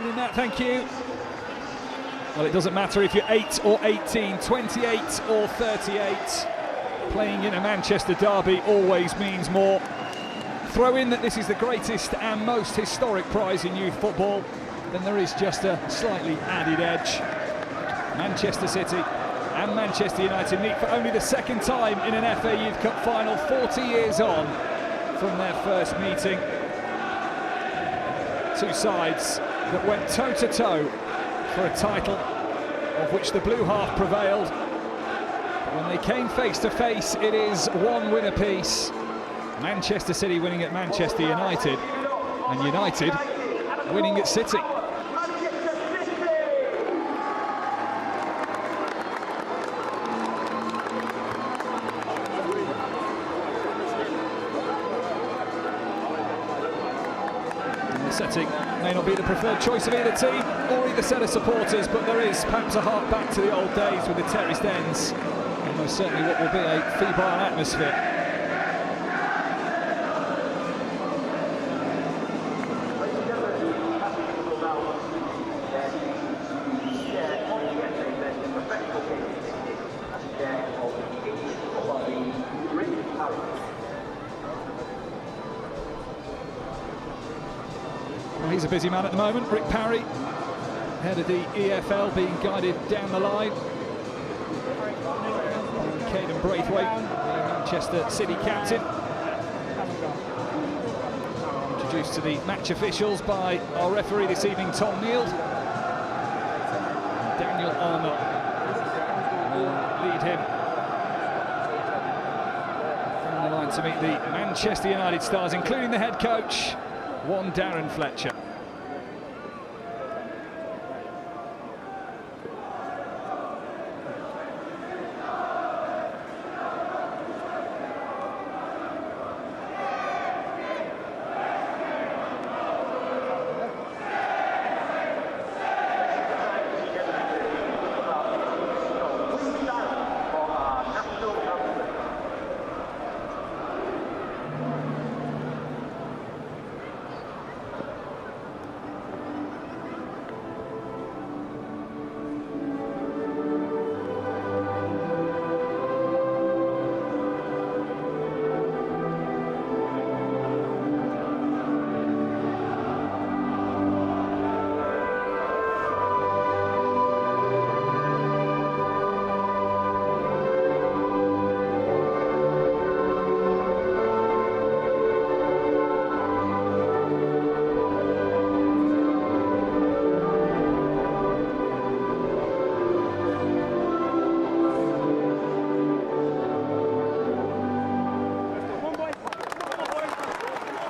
Evening, Matt, thank you. Well, it doesn't matter if you're 8 or 18, 28 or 38. Playing in a Manchester derby always means more. Throw in that this is the greatest and most historic prize in youth football, then there is just a slightly added edge. Manchester City and Manchester United meet for only the second time in an FA Youth Cup final, 40 years on from their first meeting. Two sides that went toe-to-toe for a title of which the blue half prevailed. But when they came face-to-face, it is one win apiece. Manchester City winning at Manchester United, and United winning at City. Setting may not be the preferred choice of either team or either set of supporters, but there is perhaps a hark back to the old days with the terraced ends, and most certainly what will be a febrile atmosphere. Well, he's a busy man at the moment. Rick Parry, head of the EFL, being guided down the line. Caden Braithwaite, the Manchester City captain. Introduced to the match officials by our referee this evening, Tom Neal. Daniel Armour will lead him from the line to meet the Manchester United stars, including the head coach, one Darren Fletcher.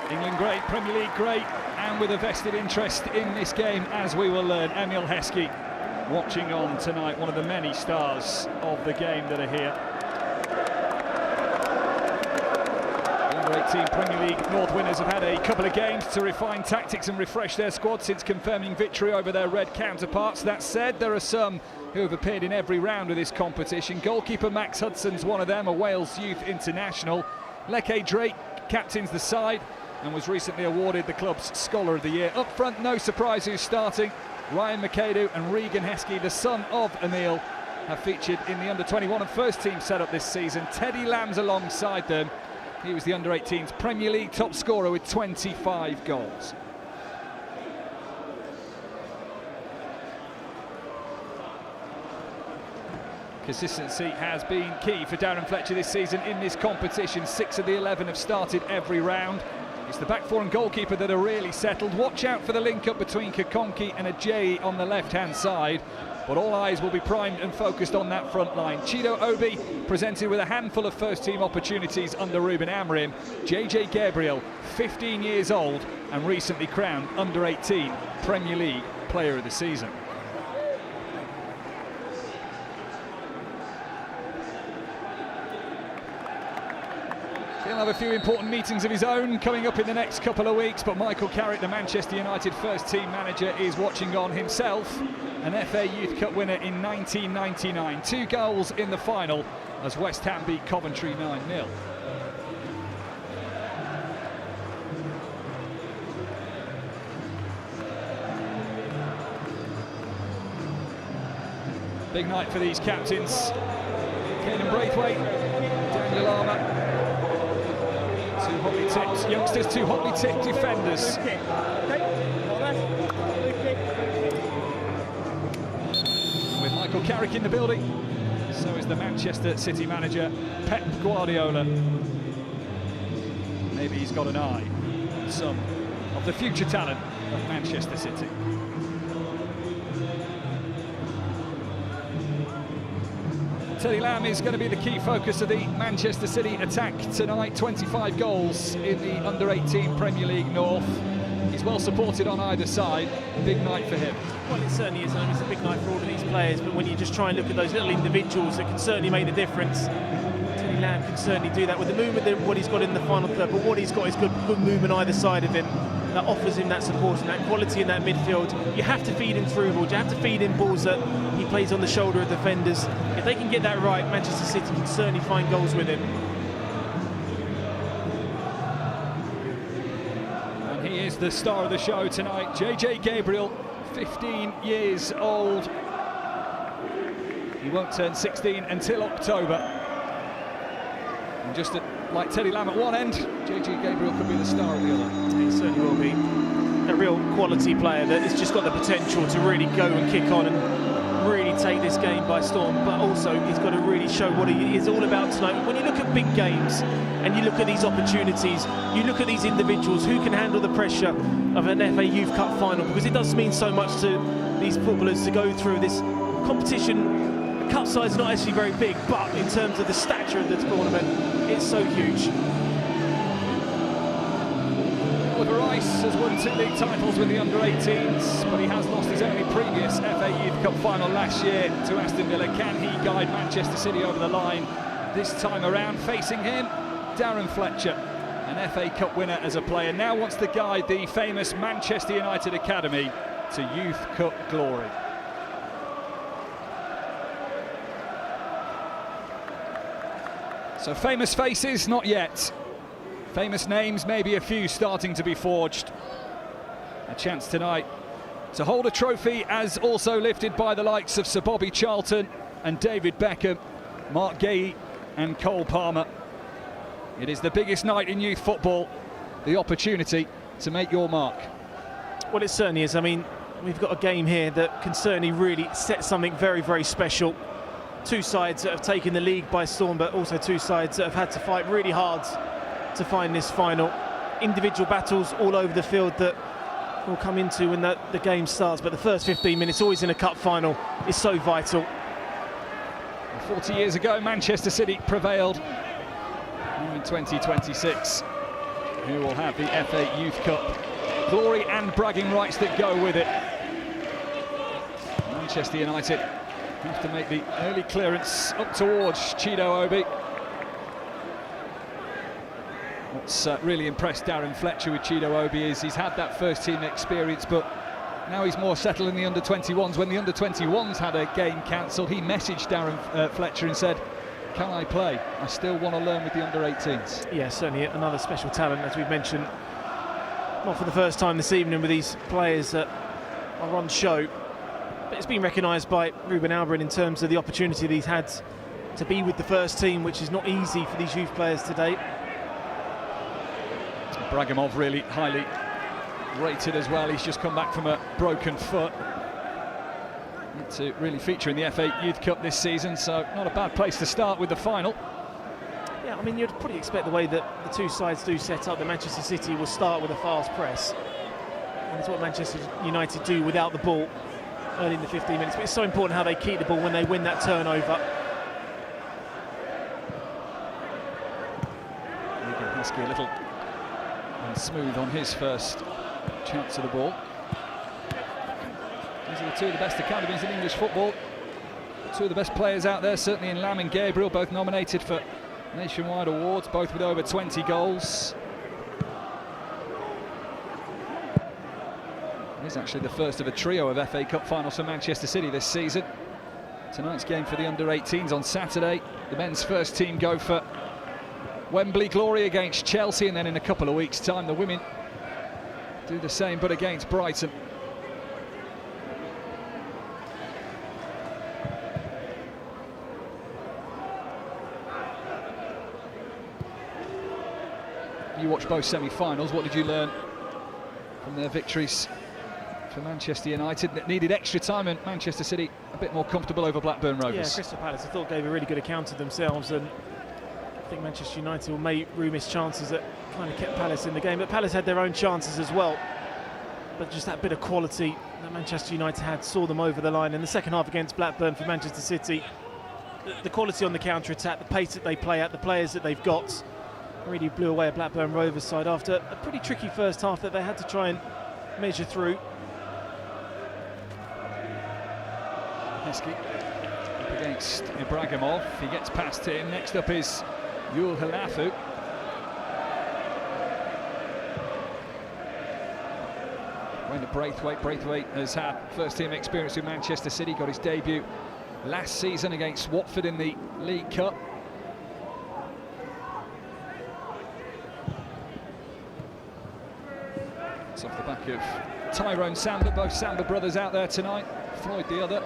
England great, Premier League great, and with a vested interest in this game, as we will learn. Emile Heskey watching on tonight, one of the many stars of the game that are here. The Under-18 Premier League North winners have had a couple of games to refine tactics and refresh their squad since confirming victory over their red counterparts. That said, there are some who have appeared in every round of this competition. Goalkeeper Max Hudson's one of them, a Wales youth international. Leke Drake captains the side and was recently awarded the club's Scholar of the Year. Up front, no surprise who's starting. Ryan McAdoo and Regan Heskey, the son of Emile, have featured in the under-21 and first team setup this season. Teddy Lamb's alongside them. He was the under-18's Premier League top scorer with 25 goals. Consistency has been key for Darren Fletcher this season in this competition. 6 of the 11 have started every round. It's the back four and goalkeeper that are really settled. Watch out for the link-up between Kakonki and Ajayi on the left-hand side. But all eyes will be primed and focused on that front line. Chido Obi presented with a handful of first-team opportunities under Ruben Amorim. JJ Gabriel, 15 years old and recently crowned under-18 Premier League Player of the Season. He'll have a few important meetings of his own coming up in the next couple of weeks, but Michael Carrick, the Manchester United first-team manager, is watching on himself. An FA Youth Cup winner in 1999. 2 goals in the final as West Ham beat Coventry 9-0. Big night for these captains. Canan Braithwaite, Daniel Armour. Two hotly tipped youngsters, two hotly tipped defenders. With Michael Carrick in the building, so is the Manchester City manager, Pep Guardiola. Maybe he's got an eye on some of the future talent of Manchester City. Teddy Lamb is going to be the key focus of the Manchester City attack tonight. 25 goals in the Under-18 Premier League North. He's well supported on either side. Big night for him. Well, it certainly is. I mean, it's a big night for all of these players, but when you just try and look at those little individuals that can certainly make the difference, Teddy Lamb can certainly do that with the movement, what he's got in the final third, but what he's got is good movement either side of him that offers him that support and that quality in that midfield. You have to feed him through balls, you have to feed him balls that he plays on the shoulder of defenders. If they can get that right, Manchester City can certainly find goals with him. And he is the star of the show tonight, JJ Gabriel, 15 years old. He won't turn 16 until October. And just like Teddy Lamb at one end, JJ Gabriel could be the star of the other. He certainly will be. A real quality player that has just got the potential to really go and kick on and really take this game by storm, but also he's got to really show what he is all about tonight. When you look at big games and you look at these opportunities, you look at these individuals who can handle the pressure of an FA Youth Cup final, because it does mean so much to these footballers to go through this competition. The cup size is not actually very big, but in terms of the stature of the tournament, it's so huge. Oliver Rice has won 2 league titles with the under-18s, but he has lost his only previous FA Youth Cup final last year to Aston Villa. Can he guide Manchester City over the line this time around? Facing him, Darren Fletcher, an FA Cup winner as a player, now wants to guide the famous Manchester United Academy to Youth Cup glory. So famous faces, not yet. Famous names, maybe a few starting to be forged. A chance tonight to hold a trophy as also lifted by the likes of Sir Bobby Charlton and David Beckham, Mark Gay and Cole Palmer. It is the biggest night in youth football, the opportunity to make your mark. Well, it certainly is. I mean, we've got a game here that can certainly really set something very, very special. Two sides that have taken the league by storm, but also two sides that have had to fight really hard to find this final. Individual battles all over the field that we'll come into when the game starts, but the first 15 minutes, always in a cup final, is so vital. 40 years ago, Manchester City prevailed. Now in 2026, who will have the FA Youth Cup glory and bragging rights that go with it? Manchester United have to make the early clearance up towards Chido Obi. What's really impressed Darren Fletcher with Chido Obi is he's had that first team experience, but now he's more settled in the under-21s. When the under-21s had a game cancelled, he messaged Darren Fletcher and said, can I play? I still want to learn with the under-18s. Yeah, certainly another special talent, as we've mentioned, not for the first time this evening with these players that are on show. But it's been recognised by Ruben Alvarez in terms of the opportunity that he's had to be with the first team, which is not easy for these youth players today. Bragimov really highly rated as well. He's just come back from a broken foot. To really feature in the FA Youth Cup this season, so not a bad place to start with the final. Yeah, I mean, you'd probably expect the way that the two sides do set up, that Manchester City will start with a fast press. And it's what Manchester United do without the ball early in the 15 minutes. But it's so important how they keep the ball when they win that turnover. Husky a little smooth on his first chance of the ball. These are the two of the best academies in English football. Two of the best players out there, certainly in Lamb and Gabriel, both nominated for nationwide awards, both with over 20 goals. It is actually the first of a trio of FA Cup finals for Manchester City this season. Tonight's game for the under-18s on Saturday. The men's first team go for Wembley glory against Chelsea, and then in a couple of weeks' time the women do the same, but against Brighton. You watched both semi-finals. What did you learn from their victories for Manchester United that needed extra time, and Manchester City a bit more comfortable over Blackburn Rovers? Yeah, Crystal Palace I thought gave a really good account of themselves, and I think Manchester United will make room his chances that kind of kept Palace in the game. But Palace had their own chances as well. But just that bit of quality that Manchester United had saw them over the line in the second half against Blackburn for Manchester City. The quality on the counter-attack, the pace that they play at, the players that they've got, really blew away a Blackburn Rovers side after a pretty tricky first half that they had to try and measure through. Heskey up against Ibrahimov. He gets past him. Next up is Yul Halafu. Going to Braithwaite. Braithwaite has had first-team experience with Manchester City. Got his debut last season against Watford in the League Cup. It's off the back of Tyrone Samba. Both Samba brothers out there tonight. Floyd the other.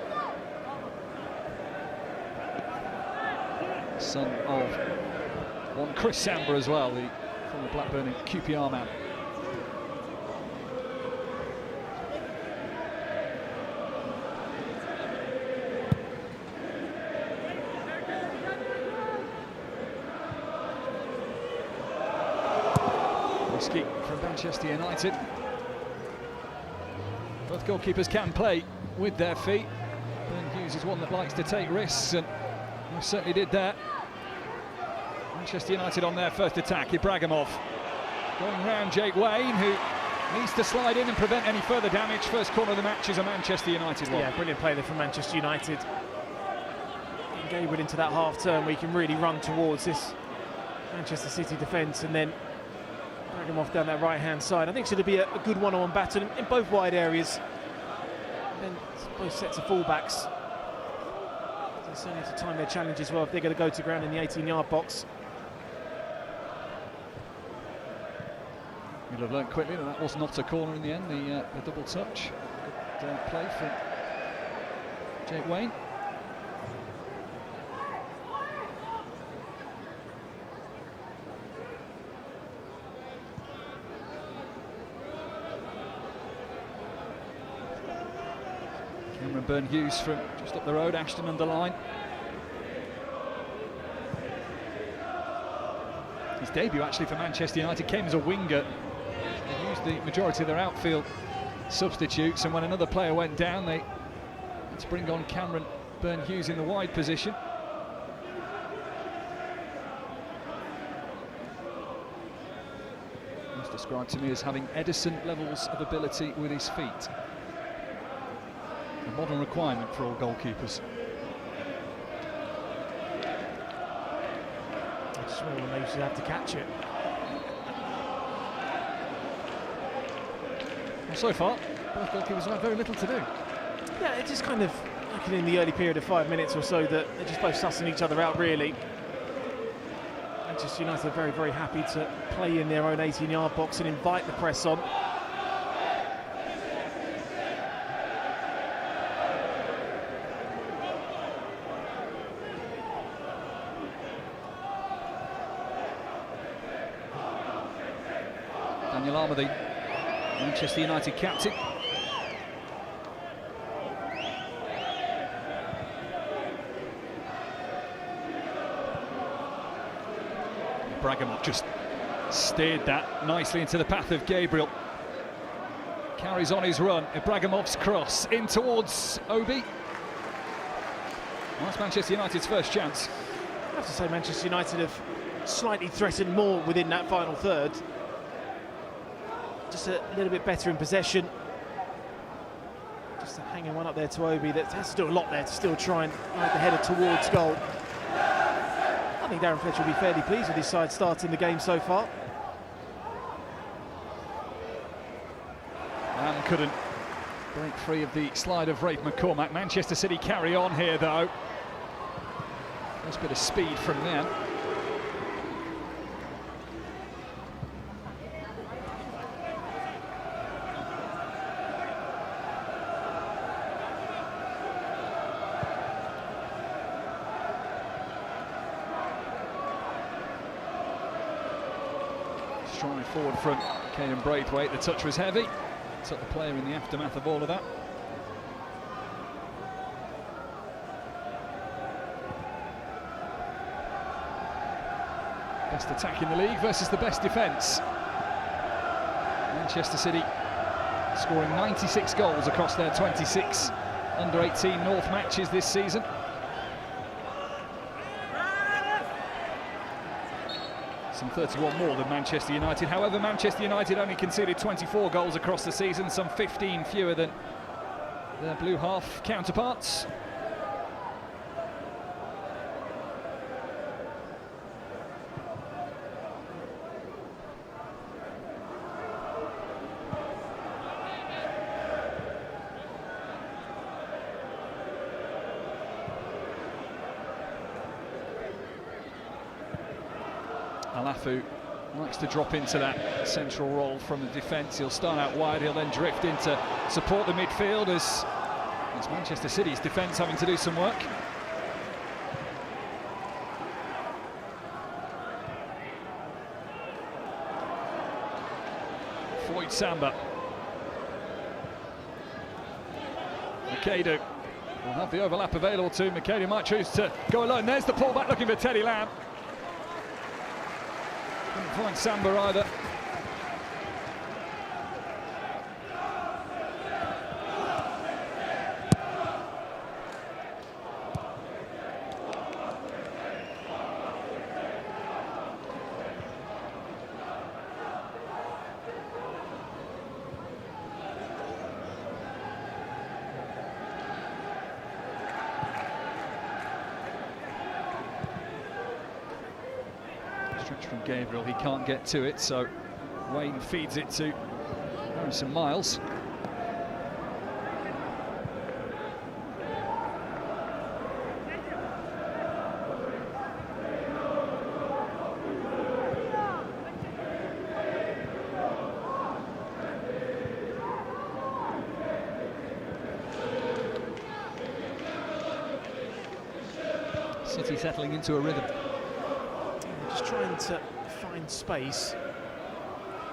Son of one Chris Samba as well, the former Blackburn and QPR man. Risky from Manchester United. Both goalkeepers can play with their feet. Ben Hughes is one that likes to take risks, and he certainly did that. Manchester United on their first attack. Ibrahimov going round Jake Wayne, who needs to slide in and prevent any further damage. First corner of the match is a Manchester United one. Yeah, brilliant play there from Manchester United. Getting Gabriel into that half turn where he can really run towards this Manchester City defence, and then Ibrahimov down that right-hand side. I think it's going to be a good one-on-one battle in both wide areas. And then both sets of fullbacks. They certainly have to time their challenge as well if they're going to go to ground in the 18-yard box. You'll have learned quickly that that was not a corner in the end, the double touch. Good play from Jake Wayne. Cameron Byrne-Hughes from just up the road, Ashton under line. His debut actually for Manchester United came as a winger. They used the majority of their outfield substitutes, and when another player went down, they had to bring on Cameron Byrne-Hughes in the wide position. He was described to me as having Edison levels of ability with his feet. A modern requirement for all goalkeepers. It's small and they used to have to catch it. Well, so far, both goalkeepers have had very little to do. Yeah, it's just kind of like in the early period of 5 minutes or so that they're just both sussing each other out, really. Manchester United are very, very happy to play in their own 18-yard box and invite the press on. Daniel Armour, the Manchester United captain. Ibrahimov just steered that nicely into the path of Gabriel. Carries on his run. Ibrahimov's cross in towards Obi. Well, that's Manchester United's first chance. I have to say Manchester United have slightly threatened more within that final third. Just a little bit better in possession. Just hanging one up there to Obi that has to do a lot there to still try and ride the header towards goal. I think Darren Fletcher will be fairly pleased with his side starting the game so far. And couldn't break free of the slide of Rafe McCormack. Manchester City carry on here though. Nice bit of speed from them. try forward front. Caden Braithwaite, the touch was heavy. Took the player in the aftermath of all of that. Best attack in the league versus the best defence. Manchester City scoring 96 goals across their 26 under-18 North matches this season. Some 31 more than Manchester United. However, Manchester United only conceded 24 goals across the season, some 15 fewer than their blue half counterparts. Alafu likes to drop into that central role from the defence. He'll start out wide, he'll then drift in to support the midfield as Manchester City's defence having to do some work. Floyd Samba. Makeda will have the overlap available to him. Makeda might choose to go alone. There's the pullback looking for Teddy Lamb. Couldn't find Samba either. From Gabriel, he can't get to it, so Wayne feeds it to Harrison Miles. City settling into a rhythm. Just trying to find space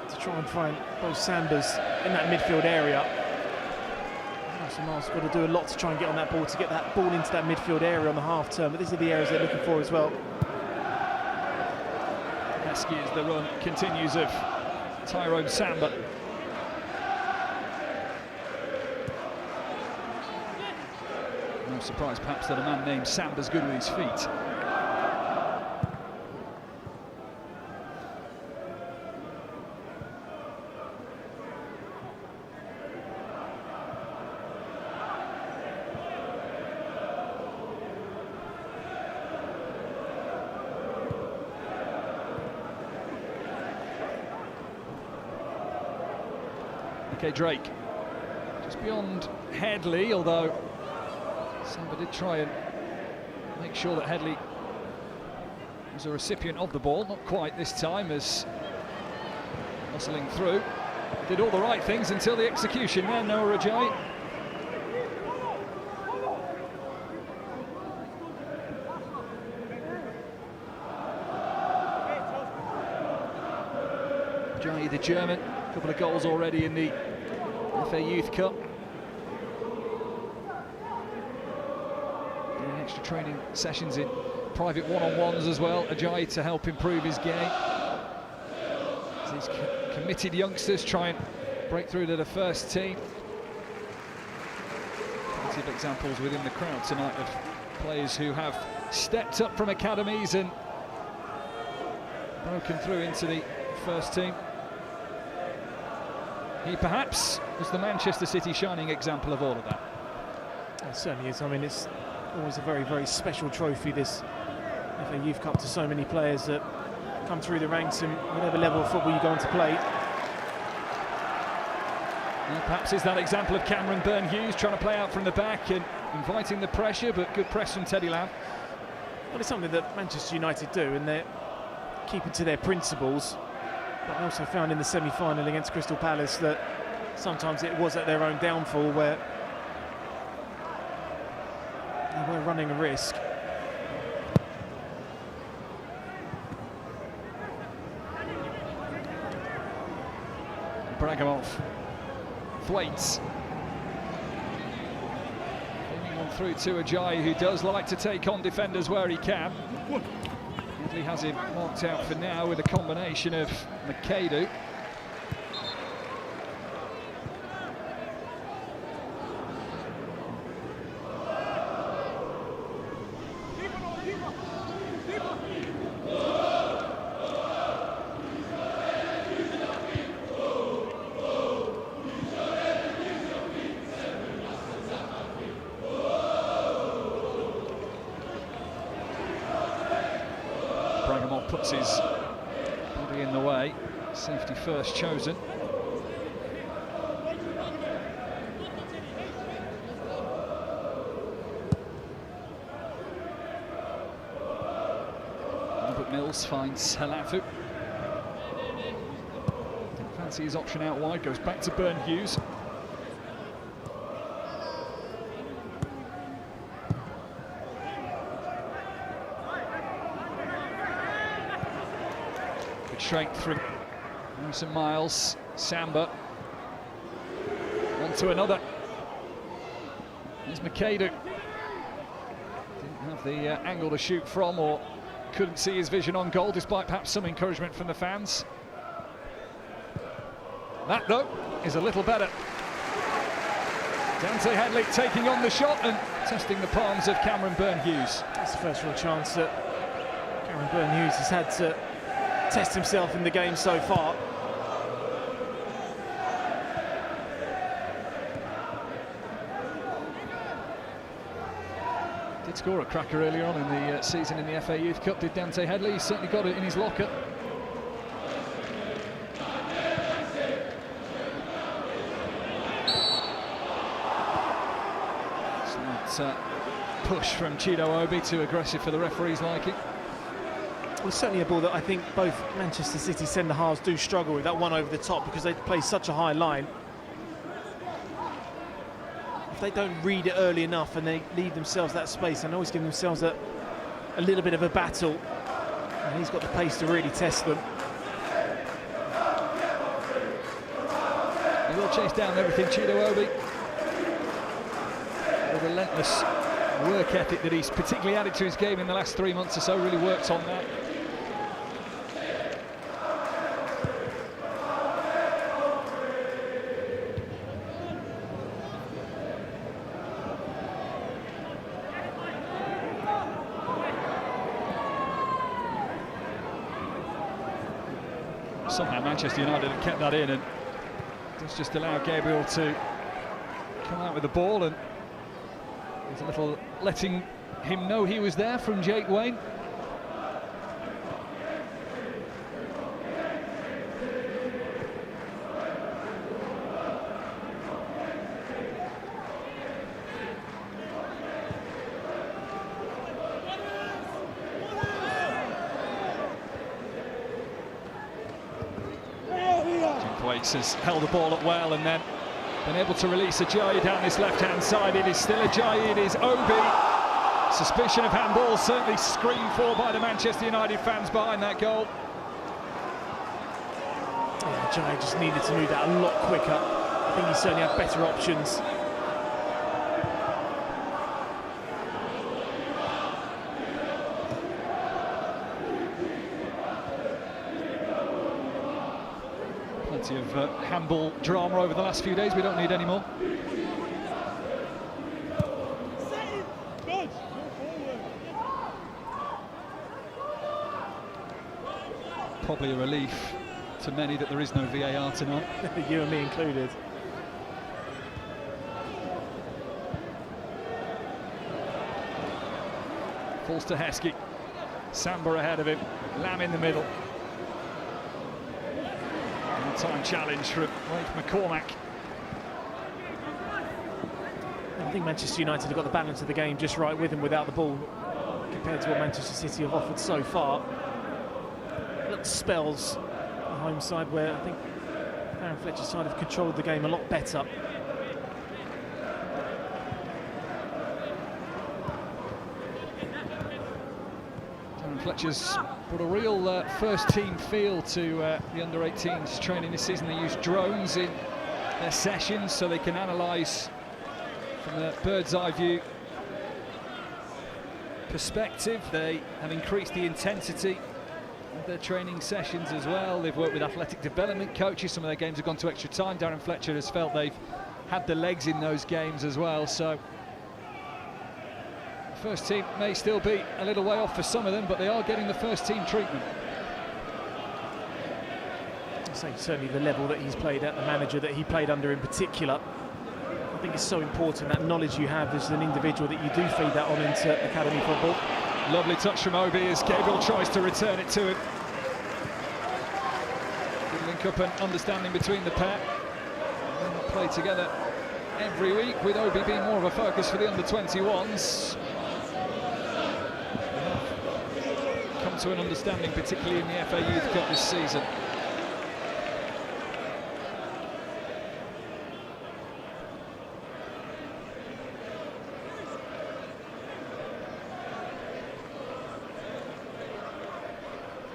to try and find both Sambas in that midfield area. Harrison Miles got to do a lot to try and get on that ball, to get that ball into that midfield area on the half turn, but these are the areas they're looking for as well. Heskey as the run continues of Tyrone Samba. No surprise perhaps that a man named Samba's good with his feet. Okay, Drake just beyond Headley, although Samba did try and make sure that Headley was a recipient of the ball. Not quite this time, as muscling through. Did all the right things until the execution there, Noah Ajayi. Ajayi, the German, a couple of goals already in the FA Youth Cup. Doing extra training sessions in private one-on-ones as well, Ajayi, to help improve his game. As these committed youngsters try and break through to the first team. Plenty of examples within the crowd tonight of players who have stepped up from academies and broken through into the first team. He perhaps was the Manchester City shining example of all of that. It certainly is. I mean, it's always a very, very special trophy, this FA Youth Cup, to so many players that come through the ranks in whatever level of football you go on to play. Well, perhaps it's that example of Cameron Byrne-Hughes trying to play out from the back and inviting the pressure, but good press from Teddy Lamb. Well, it's something that Manchester United do, and they're keeping to their principles. But I also found in the semi-final against Crystal Palace that sometimes it was at their own downfall, where they were running a risk. Ibrahimov. Thwaites. Bringing on through to Ajayi, who does like to take on defenders where he can. Headley has him marked out for now with a combination of Makeda. Ibrahimov puts his body in the way. Safety first chosen. Albert Mills finds Halafu. Didn't fancy his option out wide, goes back to Burn Hughes. Strength from Harrison Miles. Samba on to another. There's Makeda. Didn't have the angle to shoot from, or couldn't see his vision on goal, despite perhaps some encouragement from the fans. That, though, is a little better. Dante Headley taking on the shot and testing the palms of Cameron Burn-Hughes. That's the first real chance that Cameron Burn-Hughes has had to test himself in the game so far. Did score a cracker earlier on in the season in the FA Youth Cup, did Dante Headley. He's certainly got it in his locker. Slight push from Chido Obi, too aggressive for the referee's liking. Well, certainly a ball that I think both Manchester City centre-halves do struggle with, that one over the top, because they play such a high line. If they don't read it early enough and they leave themselves that space and always give themselves a little bit of a battle, and he's got the pace to really test them. He will chase down everything, Chido Obi. The relentless work ethic that he's particularly added to his game in the last 3 months or so really works on that. Somehow Manchester United have kept that in, and does just allow Gabriel to come out with the ball, and there's a little letting him know he was there from Jake Wayne. Thwaites has held the ball up well and then been able to release Ajayi down this left-hand side. It is still Ajayi, it is Obi. Suspicion of handball, certainly screamed for by the Manchester United fans behind that goal. Yeah, Ajayi just needed to move that a lot quicker. I think he certainly had better options. Plenty of handball drama over the last few days. We don't need any more. Probably a relief to many that there is no VAR tonight. You and me included. Falls to Heskey. Samba ahead of him. Lamb in the middle. Time challenge from Rafe McCormack. I think Manchester United have got the balance of the game just right with and without the ball, compared to what Manchester City have offered so far. Little spells, the home side, where I think Aaron Fletcher's side have controlled the game a lot better. Aaron Fletcher's brought a real first-team feel to the under-18s training this season. They use drones in their sessions so they can analyse from a bird's-eye view perspective. They have increased the intensity of their training sessions as well. They've worked with athletic development coaches. Some of their games have gone to extra time. Darren Fletcher has felt they've had the legs in those games as well. So the first team may still be a little way off for some of them, but they are getting the first team treatment. I'd say certainly the level that he's played at, the manager that he played under in particular, I think it's so important, that knowledge you have as an individual, that you do feed that on into academy football. Lovely touch from Obi as Gabriel tries to return it to him. Good link up and understanding between the pair. They play together every week, with Obi being more of a focus for the under-21s. Come to an understanding, particularly in the FA Youth Cup this season.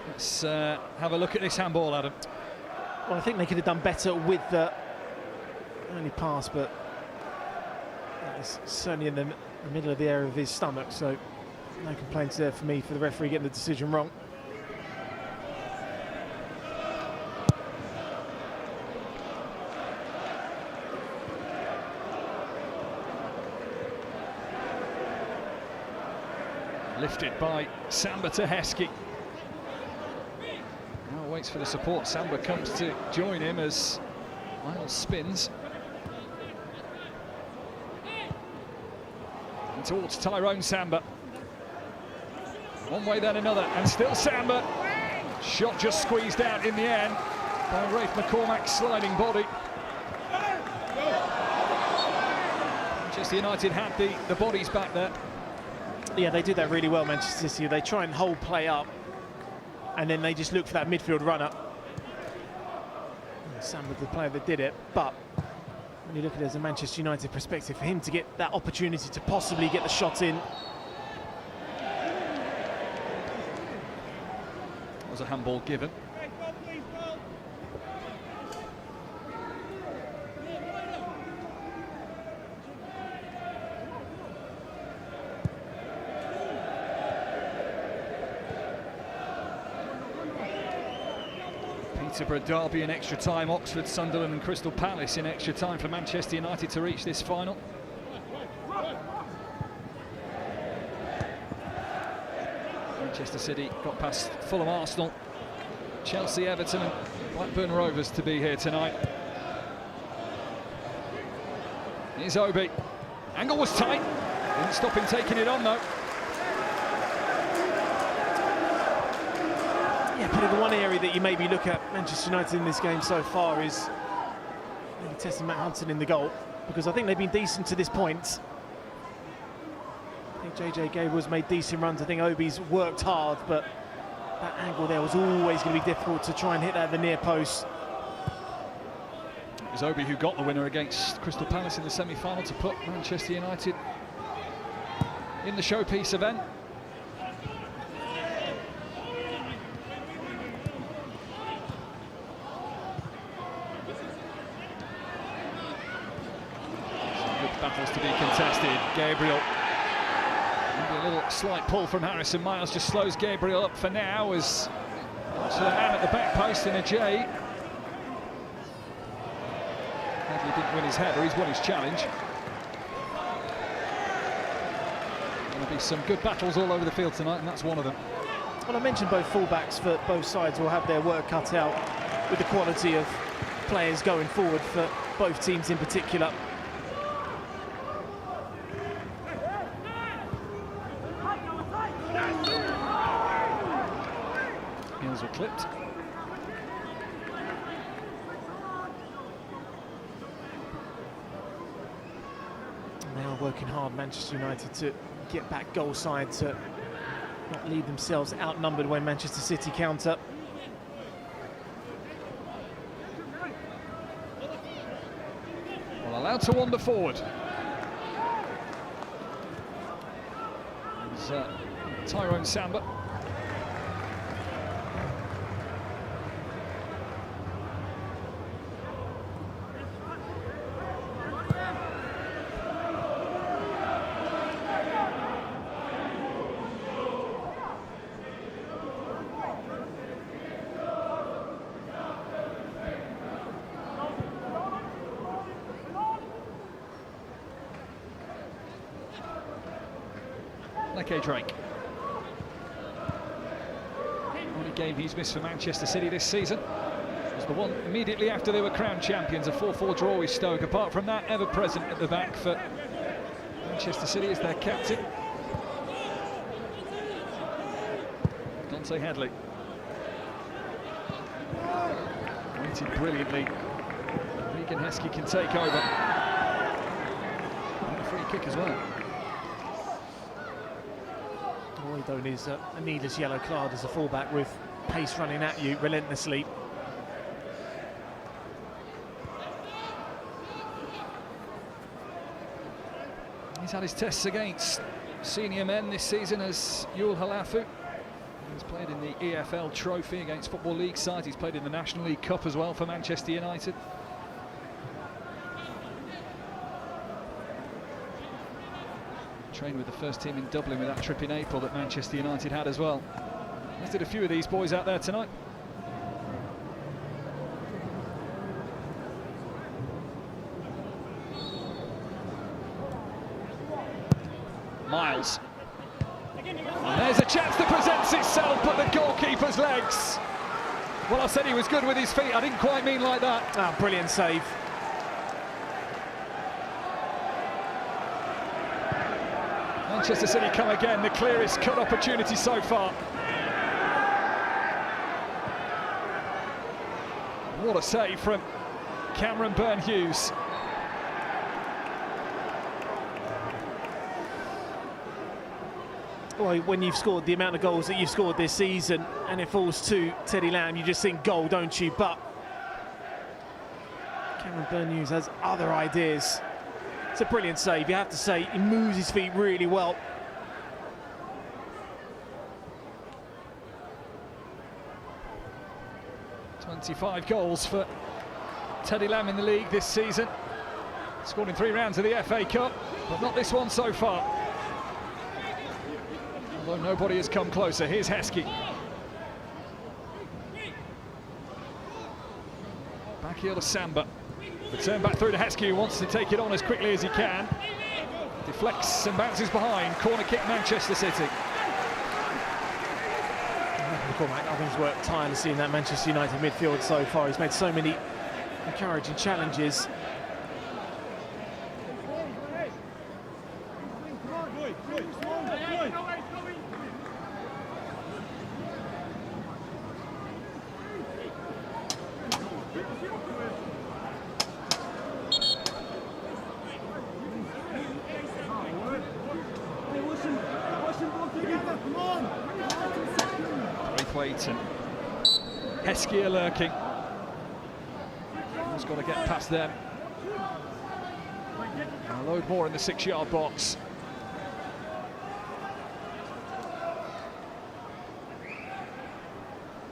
Let's have a look at this handball, Adam. Well, I think they could have done better with the early pass, but it's certainly in the middle of the area of his stomach, so no complaints there for me for the referee getting the decision wrong. Lifted by Samba to Heskey. Now waits for the support. Samba comes to join him as Miles spins. And towards Tyrone Samba. One way then another, and still Samba. Shot just squeezed out in the end by Rafe McCormack's sliding body. Manchester United had the bodies back there. Yeah, they did that really well, Manchester City. They try and hold play up, and then they just look for that midfield runner. Sam was the player that did it, but when you look at it as a Manchester United perspective, for him to get that opportunity to possibly get the shot in. That was a handball given. Peterborough Derby in extra time, Oxford, Sunderland and Crystal Palace in extra time for Manchester United to reach this final. Manchester City got past Fulham, Arsenal, Chelsea, Everton and Blackburn Rovers to be here tonight. Here's Obi. Angle was tight, didn't stop him taking it on though. Yeah, but the one area that you maybe look at Manchester United in this game so far is maybe testing Matt Hudson in the goal, because I think they've been decent to this point. I think JJ Gabriel's made decent runs. I think Obi's worked hard, but that angle there was always going to be difficult to try and hit that at the near post. It was Obi who got the winner against Crystal Palace in the semi-final to put Manchester United in the showpiece event. Battles to be contested. Gabriel. Maybe a little slight pull from Harrison Miles just slows Gabriel up for now as to the man at the back post in a J. Hadley didn't win his header, he's won his challenge. Going to be some good battles all over the field tonight, and that's one of them. Well, I mentioned both fullbacks for both sides will have their work cut out with the quality of players going forward for both teams in particular. Heels were clipped. And they are working hard, Manchester United, to get back goal side, to not leave themselves outnumbered when Manchester City counter. Well, allowed to wander forward. It's Tyrone Samba. Malachi Drake. Only game he's missed for Manchester City this season was the one immediately after they were crowned champions, a 4-4 draw with Stoke. Apart from that, ever present at the back for Manchester City as their captain. Dante Hadley. Waited brilliantly. Regan Heskey can take over. And a free kick as well. All he done is a needless yellow card as a fullback with pace running at you relentlessly. He's had his tests against senior men this season as Yul Halafu. He's played in the EFL Trophy against Football League sides. He's played in the National League Cup as well for Manchester United. Trained with the first team in Dublin with that trip in April that Manchester United had as well. As did a few of these boys out there tonight. Miles. And there's a chance that presents itself, but the goalkeeper's legs. Well, I said he was good with his feet. I didn't quite mean like that. Ah, brilliant save. Manchester City come again, the clearest cut opportunity so far. What a save from Cameron Byrne-Hughes. Well, when you've scored the amount of goals that you've scored this season and it falls to Teddy Lamb, you just think goal, don't you? But Cameron Byrne-Hughes has other ideas. It's a brilliant save, you have to say. He moves his feet really well. .25 goals for Teddy Lamb in the league this season. Scored in 3 rounds of the FA Cup, but not this one so far. Although nobody has come closer. Here's Heskey. Back heel to Samba. Return back through to Heskey, who wants to take it on as quickly as he can. Deflects and bounces behind. Corner kick, Manchester City. McCormack, I think he's worked tirelessly in that Manchester United midfield so far. He's made so many encouraging challenges. Braithwaite, Heskey are lurking. He's got to get past them. And a load more in the 6-yard box.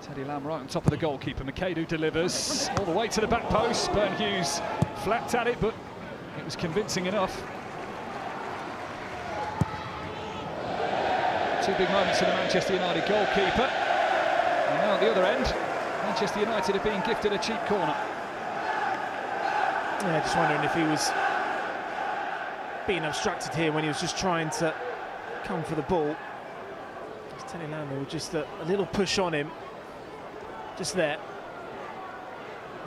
Teddy Lamb right on top of the goalkeeper. McAdoo delivers all the way to the back post. Byrne-Hughes flapped at it, but it was convincing enough. 2 big moments for the Manchester United goalkeeper. And now at the other end, Manchester United are being gifted a cheap corner. Yeah, just wondering if he was being obstructed here when he was just trying to come for the ball. Just Teddy Lamb with just a little push on him, just there.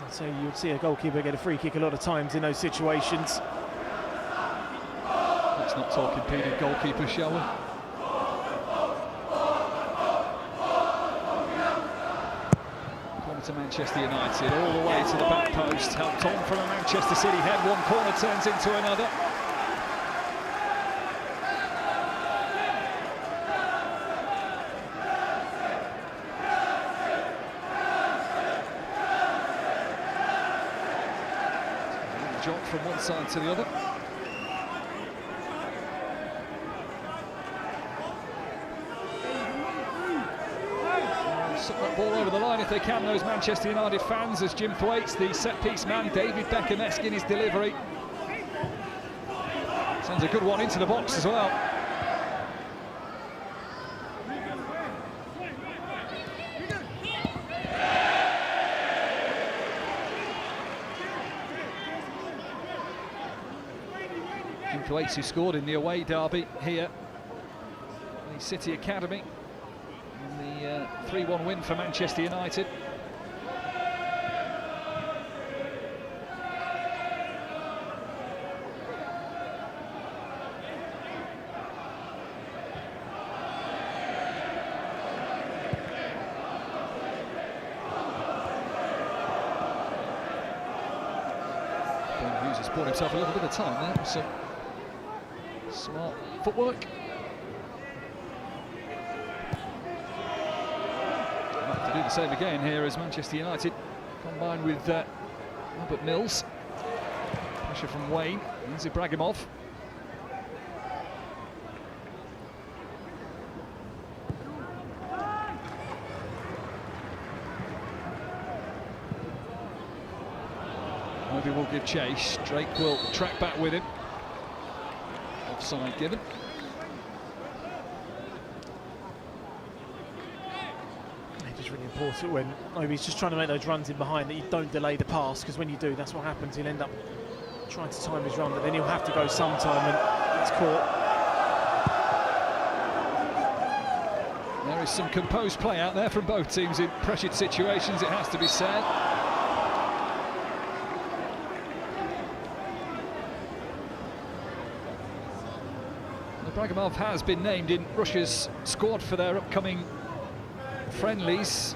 And so you'd see a goalkeeper get a free kick a lot of times in those situations. Let's not talk impeded goalkeeper, shall we? To Manchester United, all the way to the back post, helped on from a Manchester City head. One corner turns into another. Jog from one side to the other. Suck that ball over the line if they can, those Manchester United fans, as Jim Thwaites, the set-piece man, David Beckham-esque in his delivery. Sends a good one into the box as well. Jim Thwaites, who scored in the away derby here City Academy in the 3-1 win for Manchester United. Hughes has bought himself a little bit of time there, some smart footwork. They'll have to do the same again here as Manchester United combined with Albert Mills. Pressure from Wayne, and Ibrahimov. Moby will give chase. Drake will track back with him. Offside given. It's really important when Moby's just trying to make those runs in behind that you don't delay the pass, because when you do, that's what happens. He'll end up trying to time his run, but then he'll have to go sometime, and it's caught. There is some composed play out there from both teams in pressured situations, it has to be said. Ibrahimov has been named in Russia's squad for their upcoming friendlies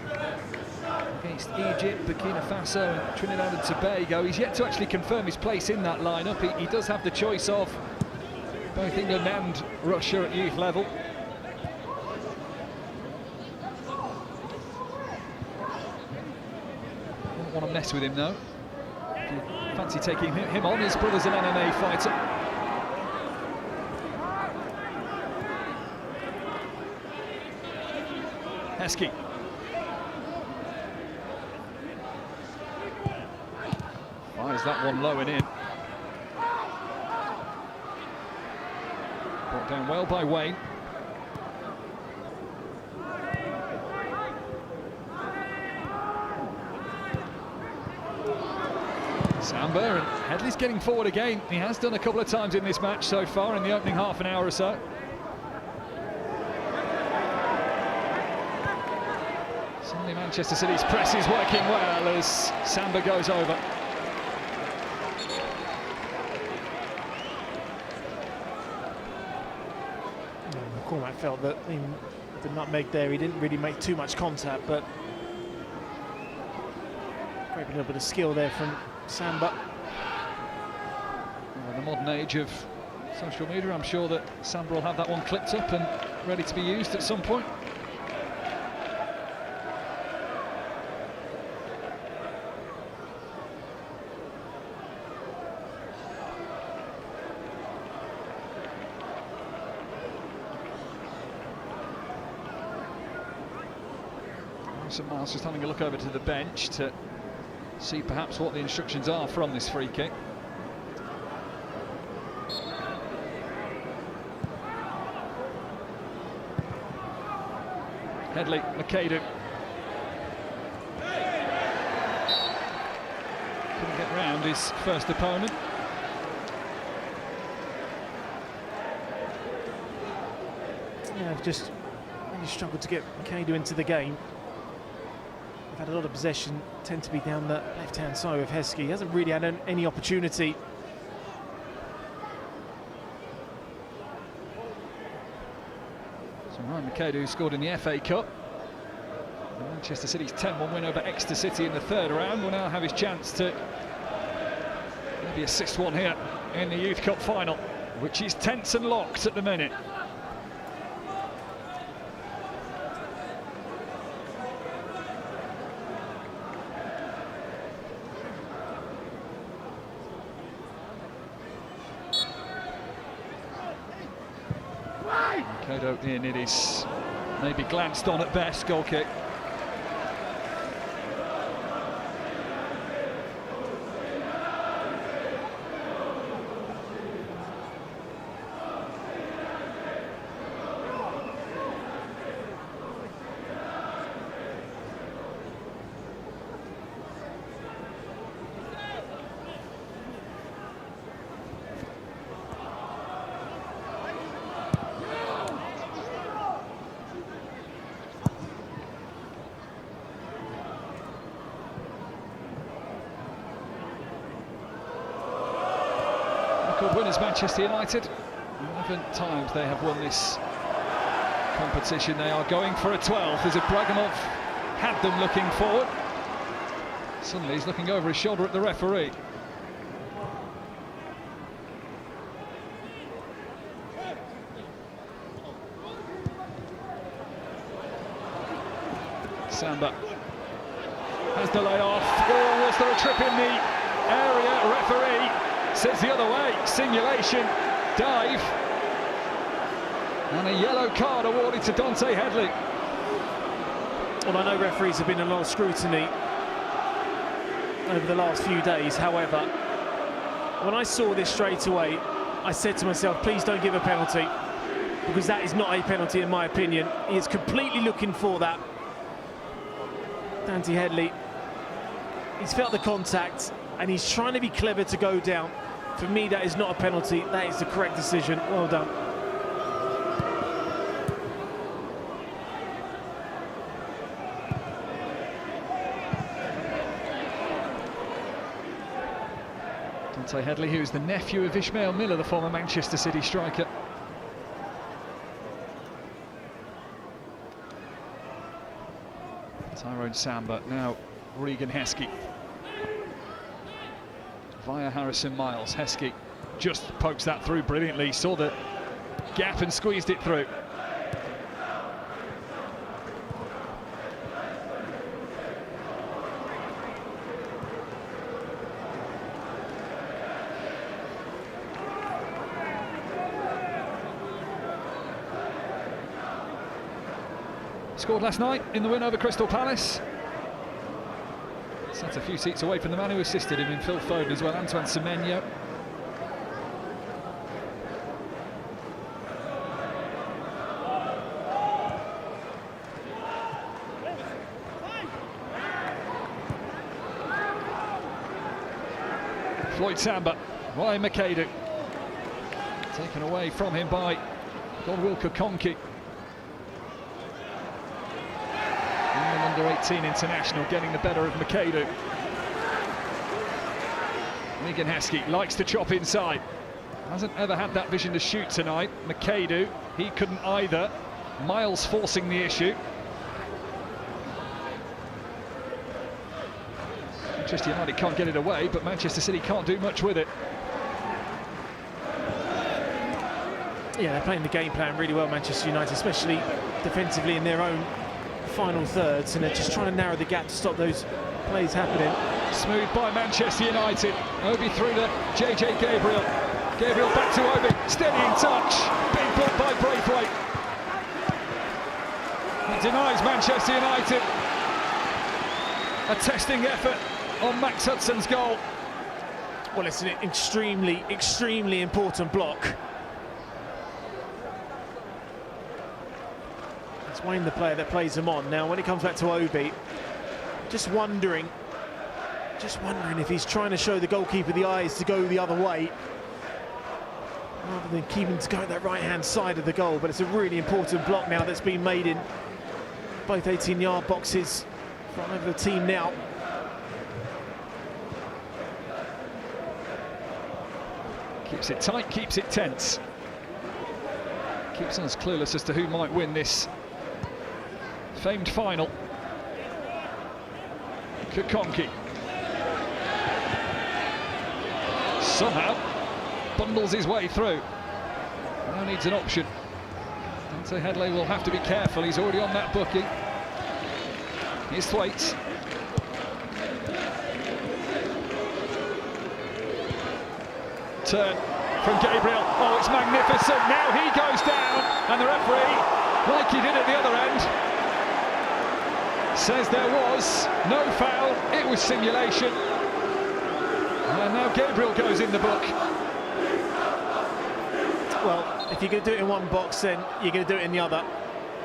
against Egypt, Burkina Faso and Trinidad and Tobago. He's yet to actually confirm his place in that lineup. He does have the choice of both England and Russia at youth level. Don't want to mess with him though. If you fancy taking him on, his brother's an MMA fighter. Heskey. Fires that one low and in. Brought down well by Wayne. Samba, and Headley's getting forward again. He has done a couple of times in this match so far in the opening half an hour or so. Suddenly Manchester City's press is working well as Samba goes over. McCormack felt that in the nutmeg there, he didn't really make too much contact, but great little bit of skill there from Samba. Well, in the modern age of social media, I'm sure that Samba will have that one clipped up and ready to be used at some point. St Miles just having a look over to the bench to see perhaps what the instructions are from this free kick. Headley, McAdoo. Couldn't get round his first opponent. Yeah, I've just really struggled to get McAdoo into the game. They've had a lot of possession, tend to be down the left-hand side of Heskey. He hasn't really had any opportunity. So Ryan McAdoo scored in the FA Cup. And Manchester City's 10-1 win over Exeter City in the third round will now have his chance to maybe assist one here in the Youth Cup final, which is tense and locked at the minute. McAdoo in, it is maybe glanced on at best, goal kick. winners, Manchester United. 11 times they have won this competition. They are going for a 12th as Ibrahimov had them looking forward. Suddenly he's looking over his shoulder at the referee. Samba has the layoff. Oh, was there a trip in the area? Referee says the other way. Simulation, dive, and a yellow card awarded to Dante Headley. Well, I know referees have been under a lot of scrutiny over the last few days. However, when I saw this straight away, I said to myself, please don't give a penalty, because that is not a penalty in my opinion. He is completely looking for that. Dante Headley, he's felt the contact and he's trying to be clever to go down. For me, that is not a penalty. That is the correct decision. Well done. Dante Headley, who is the nephew of Ishmael Miller, the former Manchester City striker. Tyrone Samba, now Regan Heskey. Via Harrison Miles. Heskey just pokes that through brilliantly, saw the gap and squeezed it through. Scored last night in the win over Crystal Palace. Sat a few seats away from the man who assisted him in Phil Foden as well, Antoine Semenyo. Floyd Samba, Ryan McAdoo. Taken away from him by Godwill Kokonki. Under-18 international getting the better of McAdoo. Regan Heskey likes to chop inside. Hasn't ever had that vision to shoot tonight. McAdoo, he couldn't either. Miles forcing the issue. Manchester United can't get it away, but Manchester City can't do much with it. Yeah, they're playing the game plan really well, Manchester United, especially defensively in their own final thirds, and they're just trying to narrow the gap to stop those plays happening. Smooth by Manchester United. Obi through to JJ Gabriel. Gabriel back to Obi. Steady in touch. Big block by Braithwaite. It denies Manchester United a testing effort on Max Hudson's goal. Well, it's an extremely, extremely important block. It's Wayne, the player that plays him on. Now, when it comes back to Obi, just wondering if he's trying to show the goalkeeper the eyes to go the other way, rather than keeping to go at that right-hand side of the goal. But it's a really important block now that's been made in both 18-yard boxes front of the team now. Keeps it tight, keeps it tense. Keeps us clueless as to who might win this famed final. Kokonki somehow bundles his way through. Now needs an option. Dante Headley will have to be careful. He's already on that booking. Here's Thwaites. Turn from Gabriel. Oh, it's magnificent. Now he goes down, and the referee, like he did at the other end, says there was no foul. It was simulation. And now Gabriel goes in the book. Well, if you're going to do it in one box, then you're going to do it in the other.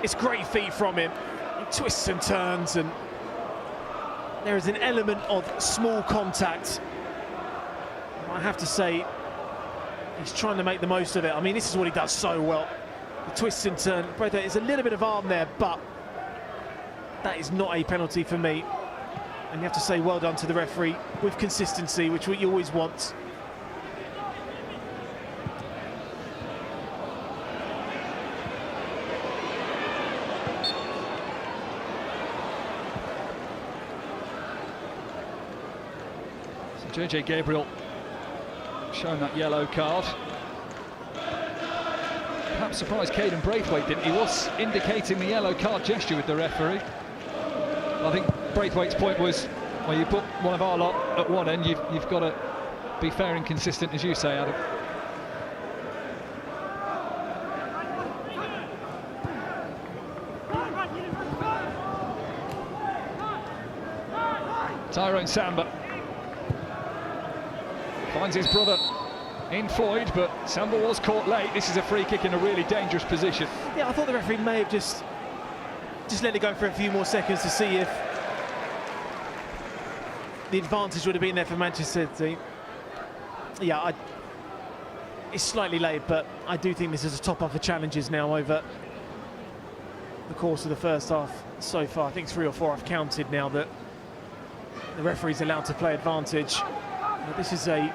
It's great feet from him. He twists and turns, and there is an element of small contact. I have to say, he's trying to make the most of it. I mean, this is what he does so well. The twists and turn. There's a little bit of arm there, but that is not a penalty for me. And you have to say well done to the referee with consistency, which you always want. JJ Gabriel shown that yellow card. Perhaps surprised Caden Braithwaite didn't. He was indicating the yellow card gesture with the referee. I think Braithwaite's point was, well, you put one of our lot at one end, you've got to be fair and consistent, as you say, Adam. Tyrone Samba finds his brother in Floyd, but Samba was caught late. This is a free kick in a really dangerous position. Yeah, I thought the referee may have just let it go for a few more seconds to see if the advantage would have been there for Manchester City. Yeah, it's slightly late, but I do think this is a top off of challenges now over the course of the first half so far. I think 3 or 4 I've counted now that the referee's allowed to play advantage. But this is a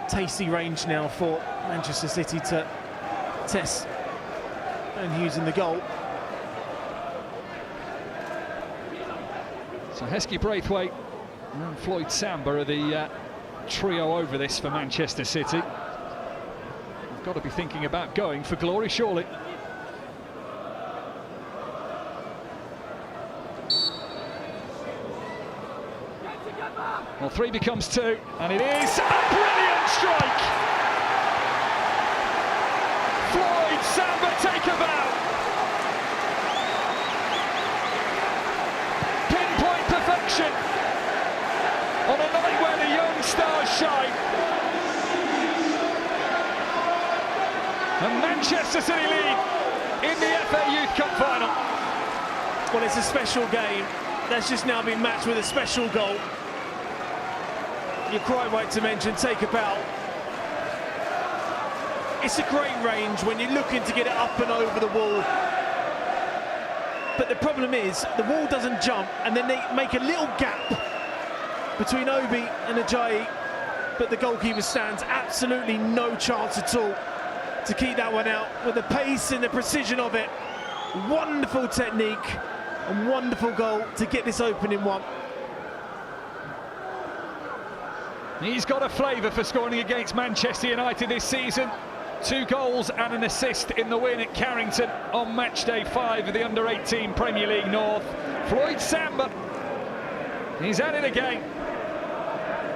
tasty range now for Manchester City to test Ben Hughes in the goal. So Heskey Braithwaite and Floyd Samba are the trio over this for Manchester City. They've got to be thinking about going for glory, surely. Well, 3 becomes 2, and it is a brilliant strike! Floyd Samba take a bow! Pinpoint perfection on a night where the young stars shine. And Manchester City lead in the FA Youth Cup final. Well, it's a special game that's just now been matched with a special goal. You're quite right to mention take a bow. It's a great range when you're looking to get it up and over the wall. But the problem is the wall doesn't jump, and then they make a little gap between Obi and Ajayi, but the goalkeeper stands absolutely no chance at all to keep that one out. With the pace and the precision of it, wonderful technique and wonderful goal to get this opening one. He's got a flavour for scoring against Manchester United this season. 2 goals and an assist in the win at Carrington on match day 5 of the Under-18 Premier League North. Floyd Samba, he's at it again.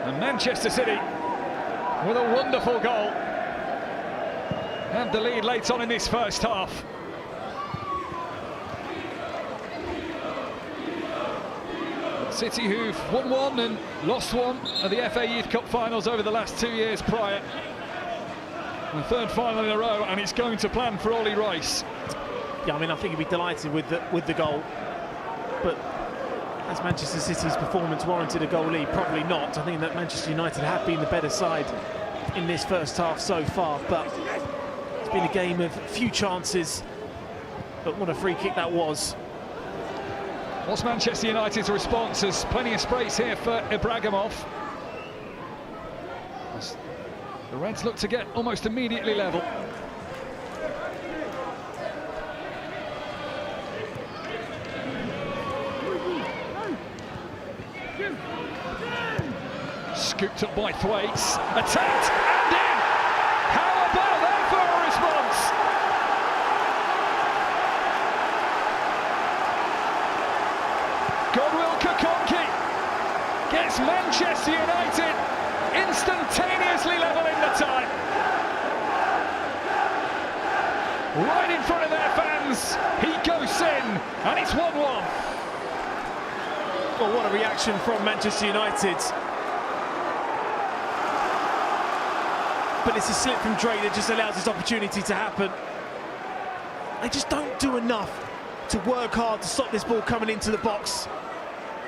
And Manchester City with a wonderful goal have the lead late on in this first half. City, who've won 1 and lost 1 at the FA Youth Cup finals over the last 2 years prior. The 3rd final in a row, and it's going to plan for Ollie Rice. Yeah, I mean, I think he'd be delighted with the goal, but as Manchester City's performance warranted a goal lead? Probably not. I think that Manchester United have been the better side in this first half so far, but it's been a game of few chances, but what a free kick that was. What's Manchester United's response? There's plenty of space here for Ibrahimov. The Reds look to get almost immediately level. Scooped up by Thwaites, attacked and in! How about that for a response? Godwill Kakonki gets Manchester United instantaneously level in the tie. Right in front of their fans, he goes in, and it's 1-1. Well, what a reaction from Manchester United. But it's a slip from Drake that just allows this opportunity to happen. They just don't do enough to work hard to stop this ball coming into the box.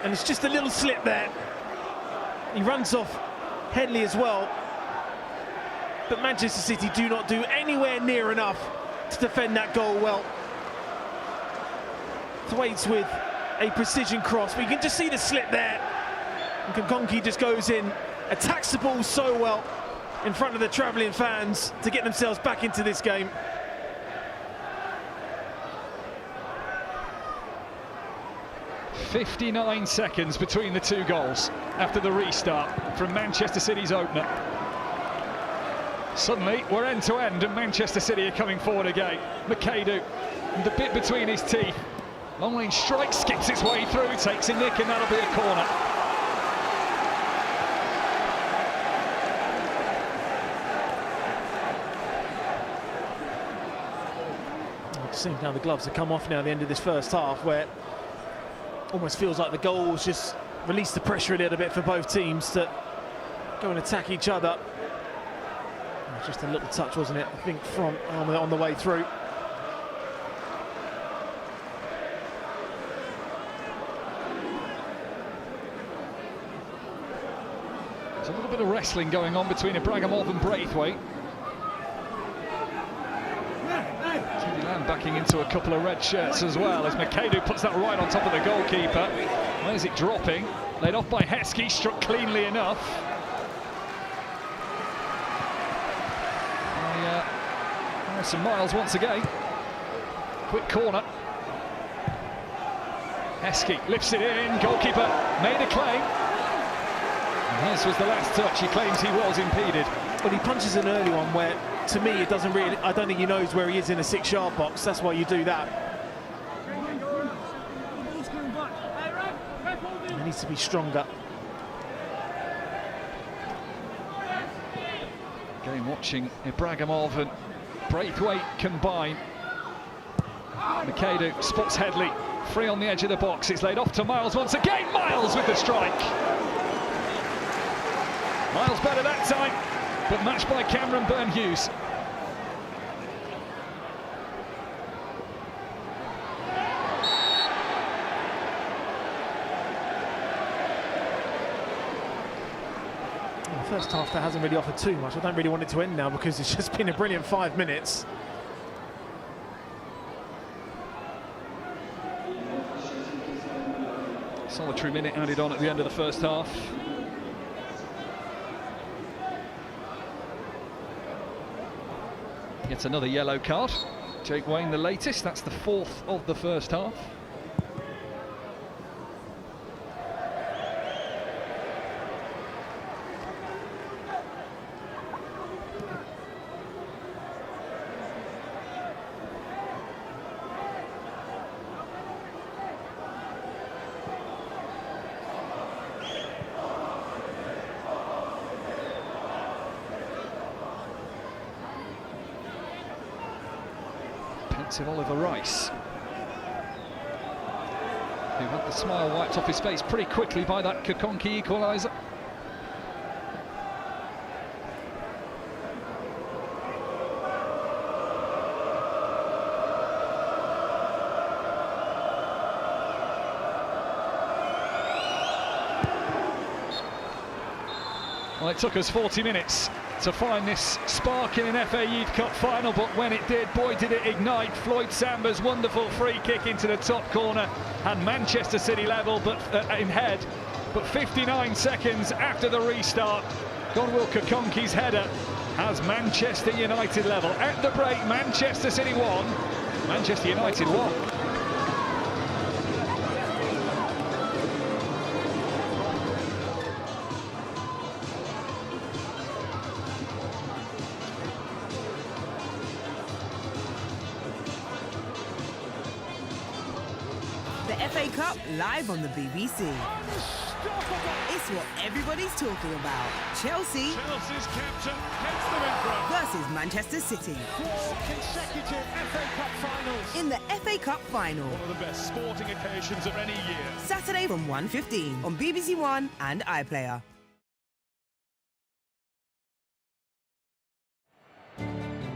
And it's just a little slip there. He runs off Headley as well. But Manchester City do not do anywhere near enough to defend that goal well. Thwaites with a precision cross, but you can just see the slip there. And Kakonki just goes in, attacks the ball so well in front of the travelling fans to get themselves back into this game. 59 seconds between the two goals after the restart from Manchester City's opener. Suddenly we're end to end and Manchester City are coming forward again. McAdoo, and the bit between his teeth. Long range strike, skips its way through, takes a nick, and that'll be a corner. Seems now the gloves have come off now at the end of this first half, where it almost feels like the goals just release the pressure a little bit for both teams to go and attack each other. Just a little touch, wasn't it? I think from on the way through. There's a little bit of wrestling going on between Ibrahimov and Braithwaite. Backing into a couple of red shirts as well, as McAdoo puts that right on top of the goalkeeper. Where's it dropping? Laid off by Heskey, struck cleanly enough. Harrison Miles once again. Quick corner. Heskey lifts it in, goalkeeper made a claim. And his was the last touch, he claims he was impeded. But he punches an early one where, to me, it doesn't really, I don't think he knows where he is in a 6-yard box. That's why you do that. He needs to be stronger. Again, watching Ibrahimov and Braithwaite combine. McAdoo spots Headley, free on the edge of the box. It's laid off to Miles once again. Miles with the strike. Miles better that time, but matched by Cameron Byrne-Hughes. The first half that hasn't really offered too much. I don't really want it to end now because it's just been a brilliant 5 minutes. Solitary minute added on at the end of the first half. Gets another yellow card. Jake Wayne, the latest. That's the 4th of the first half. Pensive Oliver Rice, who had the smile wiped off his face pretty quickly by that Kokonki equaliser. Well, it took us 40 minutes to find this spark in an FA Youth Cup final, but when it did, boy did it ignite. Floyd Samba's wonderful free kick into the top corner had Manchester City level, but in head. But 59 seconds after the restart, Godwill Kokonki's header has Manchester United level. At the break, Manchester City 1, Manchester United 1. The FA Cup live on the BBC. It's what everybody's talking about. Chelsea's captain heads them in front versus Manchester City. 4 consecutive FA Cup finals. In the FA Cup final. One of the best sporting occasions of any year. Saturday from 1:15 on BBC One and iPlayer.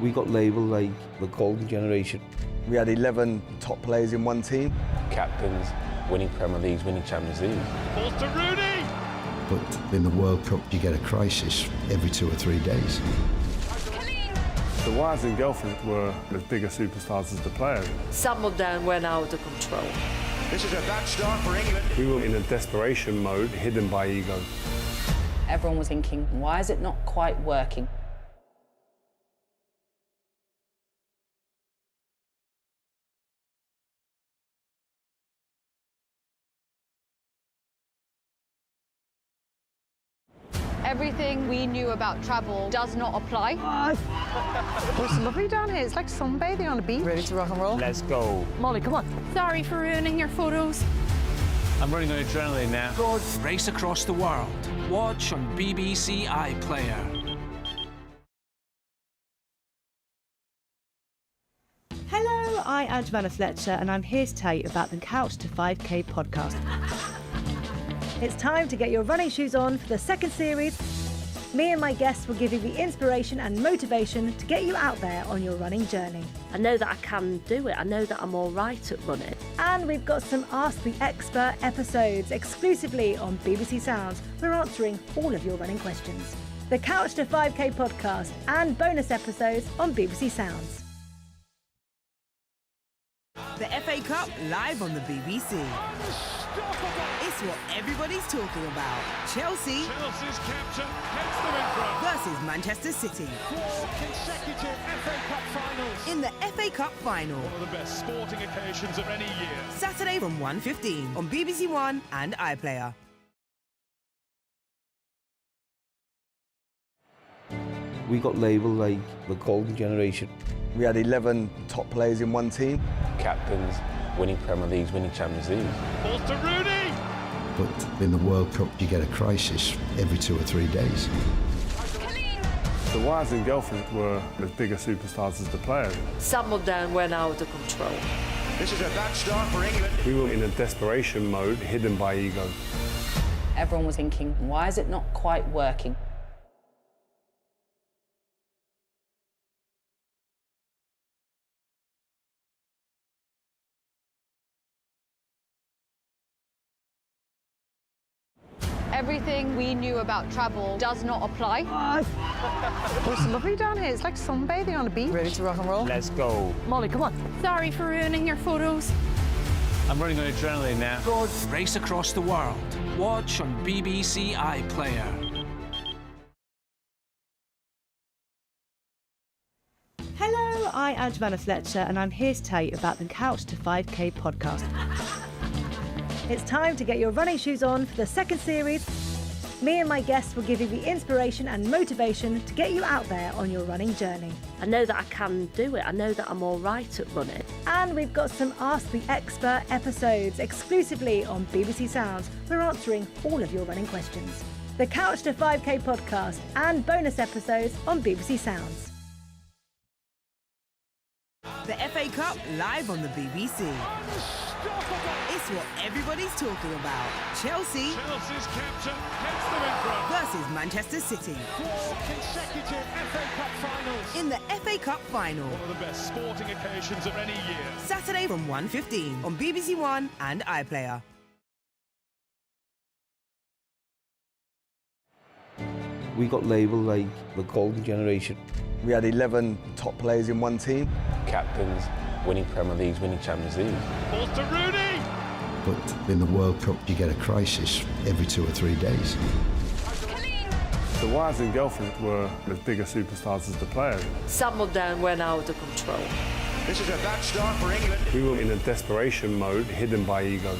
We got labelled like the golden generation. We had 11 top players in one team. Captains, winning Premier Leagues, winning Champions League. Ball to Rooney! But in the World Cup, you get a crisis every 2 or 3 days. The wives and girlfriends were as big a superstars as the players. Some of them went out of control. This is a bad start for England. We were in a desperation mode, hidden by ego. Everyone was thinking, why is it not quite working? Everything we knew about travel does not apply. Oh, it's lovely down here. It's like sunbathing on a beach. Ready to rock and roll? Let's go. Molly, come on. Sorry for ruining your photos. I'm running on adrenaline now. Race across the world. Watch on BBC iPlayer. Hello, I am Joanna Fletcher and I'm here to tell you about the Couch to 5K podcast. It's time to get your running shoes on for the second series. Me and my guests will give you the inspiration and motivation to get you out there on your running journey. I know that I can do it. I know that I'm all right at running. And we've got some Ask the Expert episodes exclusively on BBC Sounds. We're answering all of your running questions. The Couch to 5K podcast and bonus episodes on BBC Sounds. The FA Cup live on the BBC. It's what everybody's talking about. Chelsea. Chelsea's captain heads them in front. Versus Manchester City. 4 consecutive FA Cup finals. In the FA Cup final. One of the best sporting occasions of any year. Saturday from 1:15 on BBC One and iPlayer. We got labelled like the golden generation. We had 11 top players in one team. Captains, winning Premier Leagues, winning Champions League. Ball to Rooney. But in the World Cup, you get a crisis every 2 or 3 days. The wives and girlfriends were as big a superstars as the players. Some of them went out of control. This is a bad start for England. We were in a desperation mode, hidden by ego. Everyone was thinking, why is it not quite working? Everything we knew about travel does not apply. Oh, it's lovely down here. It's like sunbathing on a beach. Ready to rock and roll? Let's go. Molly, come on. Sorry for ruining your photos. I'm running on adrenaline now. Race across the world. Watch on BBC iPlayer. Hello, I am Joanna Fletcher and I'm here to tell you about the Couch to 5K podcast. It's time to get your running shoes on for the second series. Me and my guests will give you the inspiration and motivation to get you out there on your running journey. I know that I can do it. I know that I'm all right at running. And we've got some Ask the Expert episodes exclusively on BBC Sounds. We're answering all of your running questions. The Couch to 5K podcast and bonus episodes on BBC Sounds. The FA Cup live on the BBC. It's what everybody's talking about. Chelsea. Chelsea's captain heads them in front. Versus Manchester City. 4 consecutive FA Cup finals. In the FA Cup final. One of the best sporting occasions of any year. Saturday from 1:15 on BBC One and iPlayer. We got labelled like the golden generation. We had 11 top players in one team. Captains, winning Premier Leagues, winning Champions League. Ball to Rooney. But in the World Cup, you get a crisis every 2 or 3 days. The wives and girlfriends were as big a superstars as the players. Some of them went out of control. This is a bad start for England. We were in a desperation mode, hidden by ego.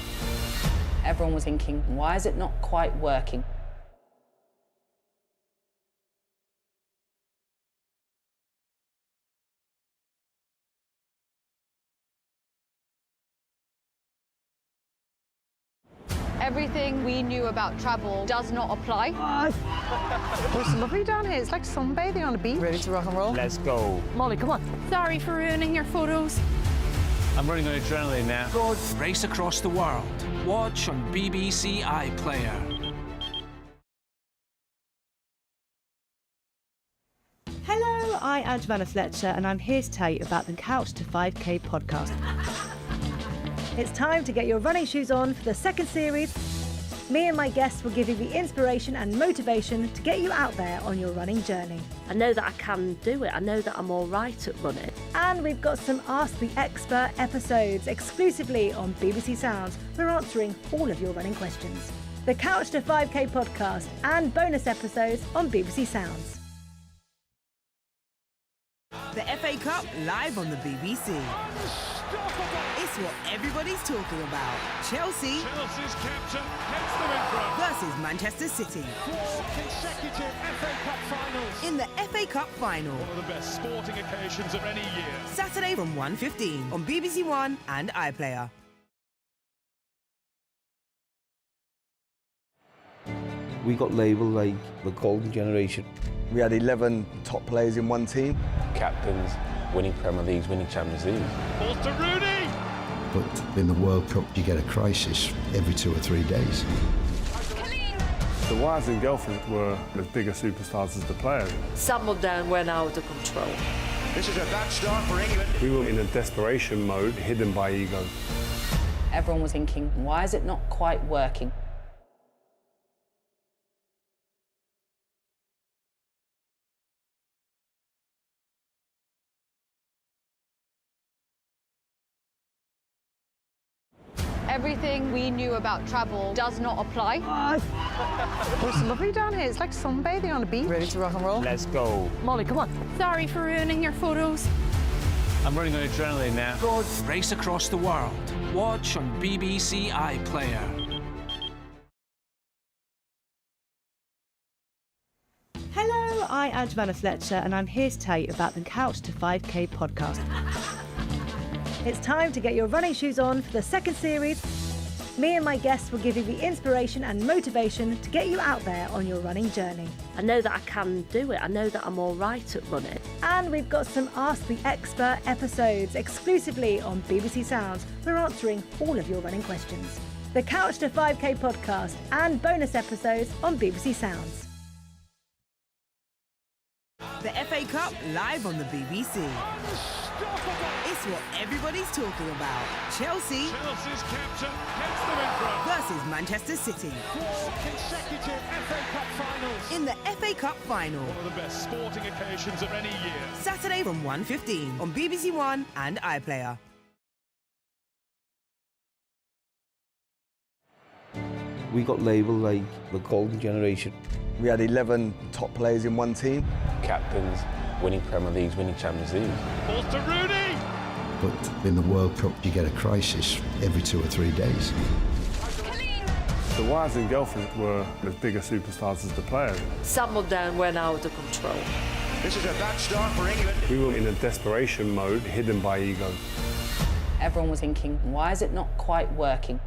Everyone was thinking, why is it not quite working? Everything we knew about travel does not apply. Oh, it's lovely down here. It's like sunbathing on a beach. Ready to rock and roll? Let's go. Molly, come on. Sorry for ruining your photos. I'm running on adrenaline now. Race across the world. Watch on BBC iPlayer. Hello, I am Joanna Fletcher and I'm here to tell you about the Couch to 5K podcast. It's time to get your running shoes on for the second series. Me and my guests will give you the inspiration and motivation to get you out there on your running journey. I know that I can do it. I know that I'm all right at running. And we've got some Ask the Expert episodes exclusively on BBC Sounds. We're answering all of your running questions. The Couch to 5K podcast and bonus episodes on BBC Sounds. The FA Cup live on the BBC. It's what everybody's talking about. Chelsea. Chelsea's captain heads them in front. versus Manchester City. 4 consecutive FA Cup finals. In the FA Cup final. One of the best sporting occasions of any year. Saturday from 1:15 on BBC One and iPlayer. We got labelled like the golden generation. We had 11 top players in one team. Captains, winning Premier Leagues, winning Champions League. Balls to Rooney! But in the World Cup, you get a crisis every 2 or 3 days. The wives and girlfriends were as big a superstars as the players. Some of them went out of control. This is a bad start for England. We were in a desperation mode, hidden by ego. Everyone was thinking, why is it not quite working? Everything we knew about travel does not apply. It's lovely down here. It's like sunbathing on a beach. Ready to rock and roll? Let's go. Molly, come on. Sorry for ruining your photos. I'm running on adrenaline now. Race across the world. Watch on BBC iPlayer. Hello, I am Joanna Fletcher and I'm here to tell you about the Couch to 5K podcast. It's time to get your running shoes on for the second series. Me and my guests will give you the inspiration and motivation to get you out there on your running journey. I know that I can do it. I know that I'm all right at running. And we've got some Ask the Expert episodes exclusively on BBC Sounds. We're answering all of your running questions. The Couch to 5K podcast and bonus episodes on BBC Sounds. The FA Cup live on the BBC. It's what everybody's talking about. Chelsea. Chelsea's captain gets them in front. Versus Manchester City. 4 consecutive FA Cup finals. In the FA Cup final. One of the best sporting occasions of any year. Saturday from 1:15 on BBC One and iPlayer. We got labelled like the golden generation. We had 11 top players in one team. Captains, winning Premier Leagues, winning Champions League. Balls to Rooney! But in the World Cup, you get a crisis every 2 or 3 days. The wives and girlfriends were as big a superstars as the players. Some of them went out of control. This is a bad start for England. We were in a desperation mode, hidden by ego. Everyone was thinking, why is it not quite working?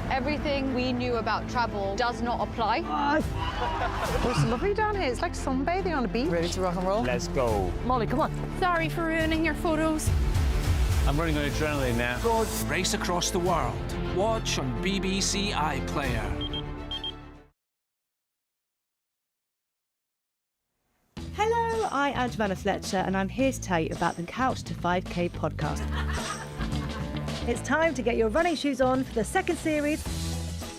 Everything we knew about travel does not apply. It's lovely down here. It's like sunbathing on a beach. Ready to rock and roll? Let's go. Molly, come on. Sorry for ruining your photos. I'm running on adrenaline now. Race across the world. Watch on BBC iPlayer. Hello, I am Joanna Fletcher and I'm here to tell you about the Couch to 5K podcast. It's time to get your running shoes on for the second series.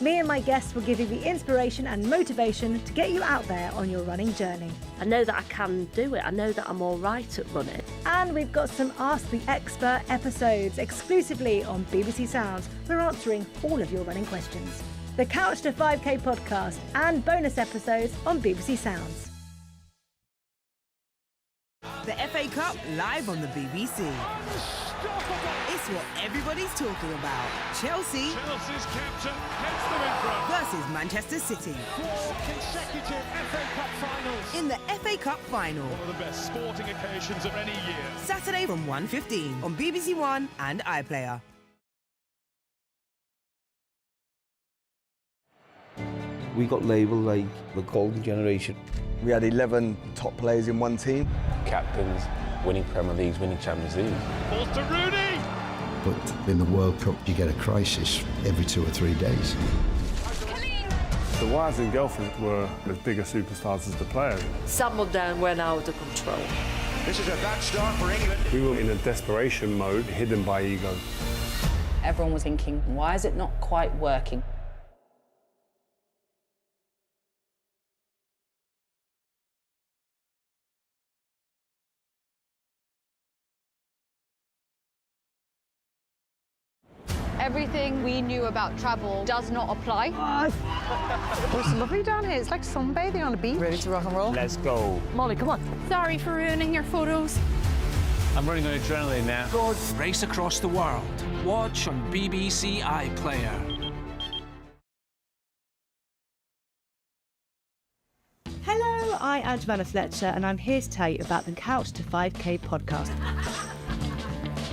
Me and my guests will give you the inspiration and motivation to get you out there on your running journey. I know that I can do it. I know that I'm all right at running. And we've got some Ask the Expert episodes exclusively on BBC Sounds. We're answering all of your running questions. The Couch to 5K podcast and bonus episodes on BBC Sounds. The FA Cup live on the BBC. It's what everybody's talking about. Chelsea. Chelsea's captain gets them in front. Versus Manchester City. 4 consecutive FA Cup finals. In the FA Cup final. One of the best sporting occasions of any year. Saturday from 1:15 on BBC One and iPlayer. We got labelled like the golden generation. We had 11 top players in one team. Captains, winning Premier Leagues, winning Champions League. Balls to Rooney! But in the World Cup, you get a crisis every 2 or 3 days. The wives and girlfriends were as big a superstars as the players. Some of them went out of control. This is a bad start for England. We were in a desperation mode, hidden by ego. Everyone was thinking, why is it not quite working? Everything we knew about travel does not apply. Oh, it's lovely down here. It's like sunbathing on a beach. Ready to rock and roll? Let's go. Molly, come on. Sorry for ruining your photos. I'm running on adrenaline now. Race across the world. Watch on BBC iPlayer. Hello, I'm Joanna Fletcher, and I'm here to tell you about the Couch to 5K podcast.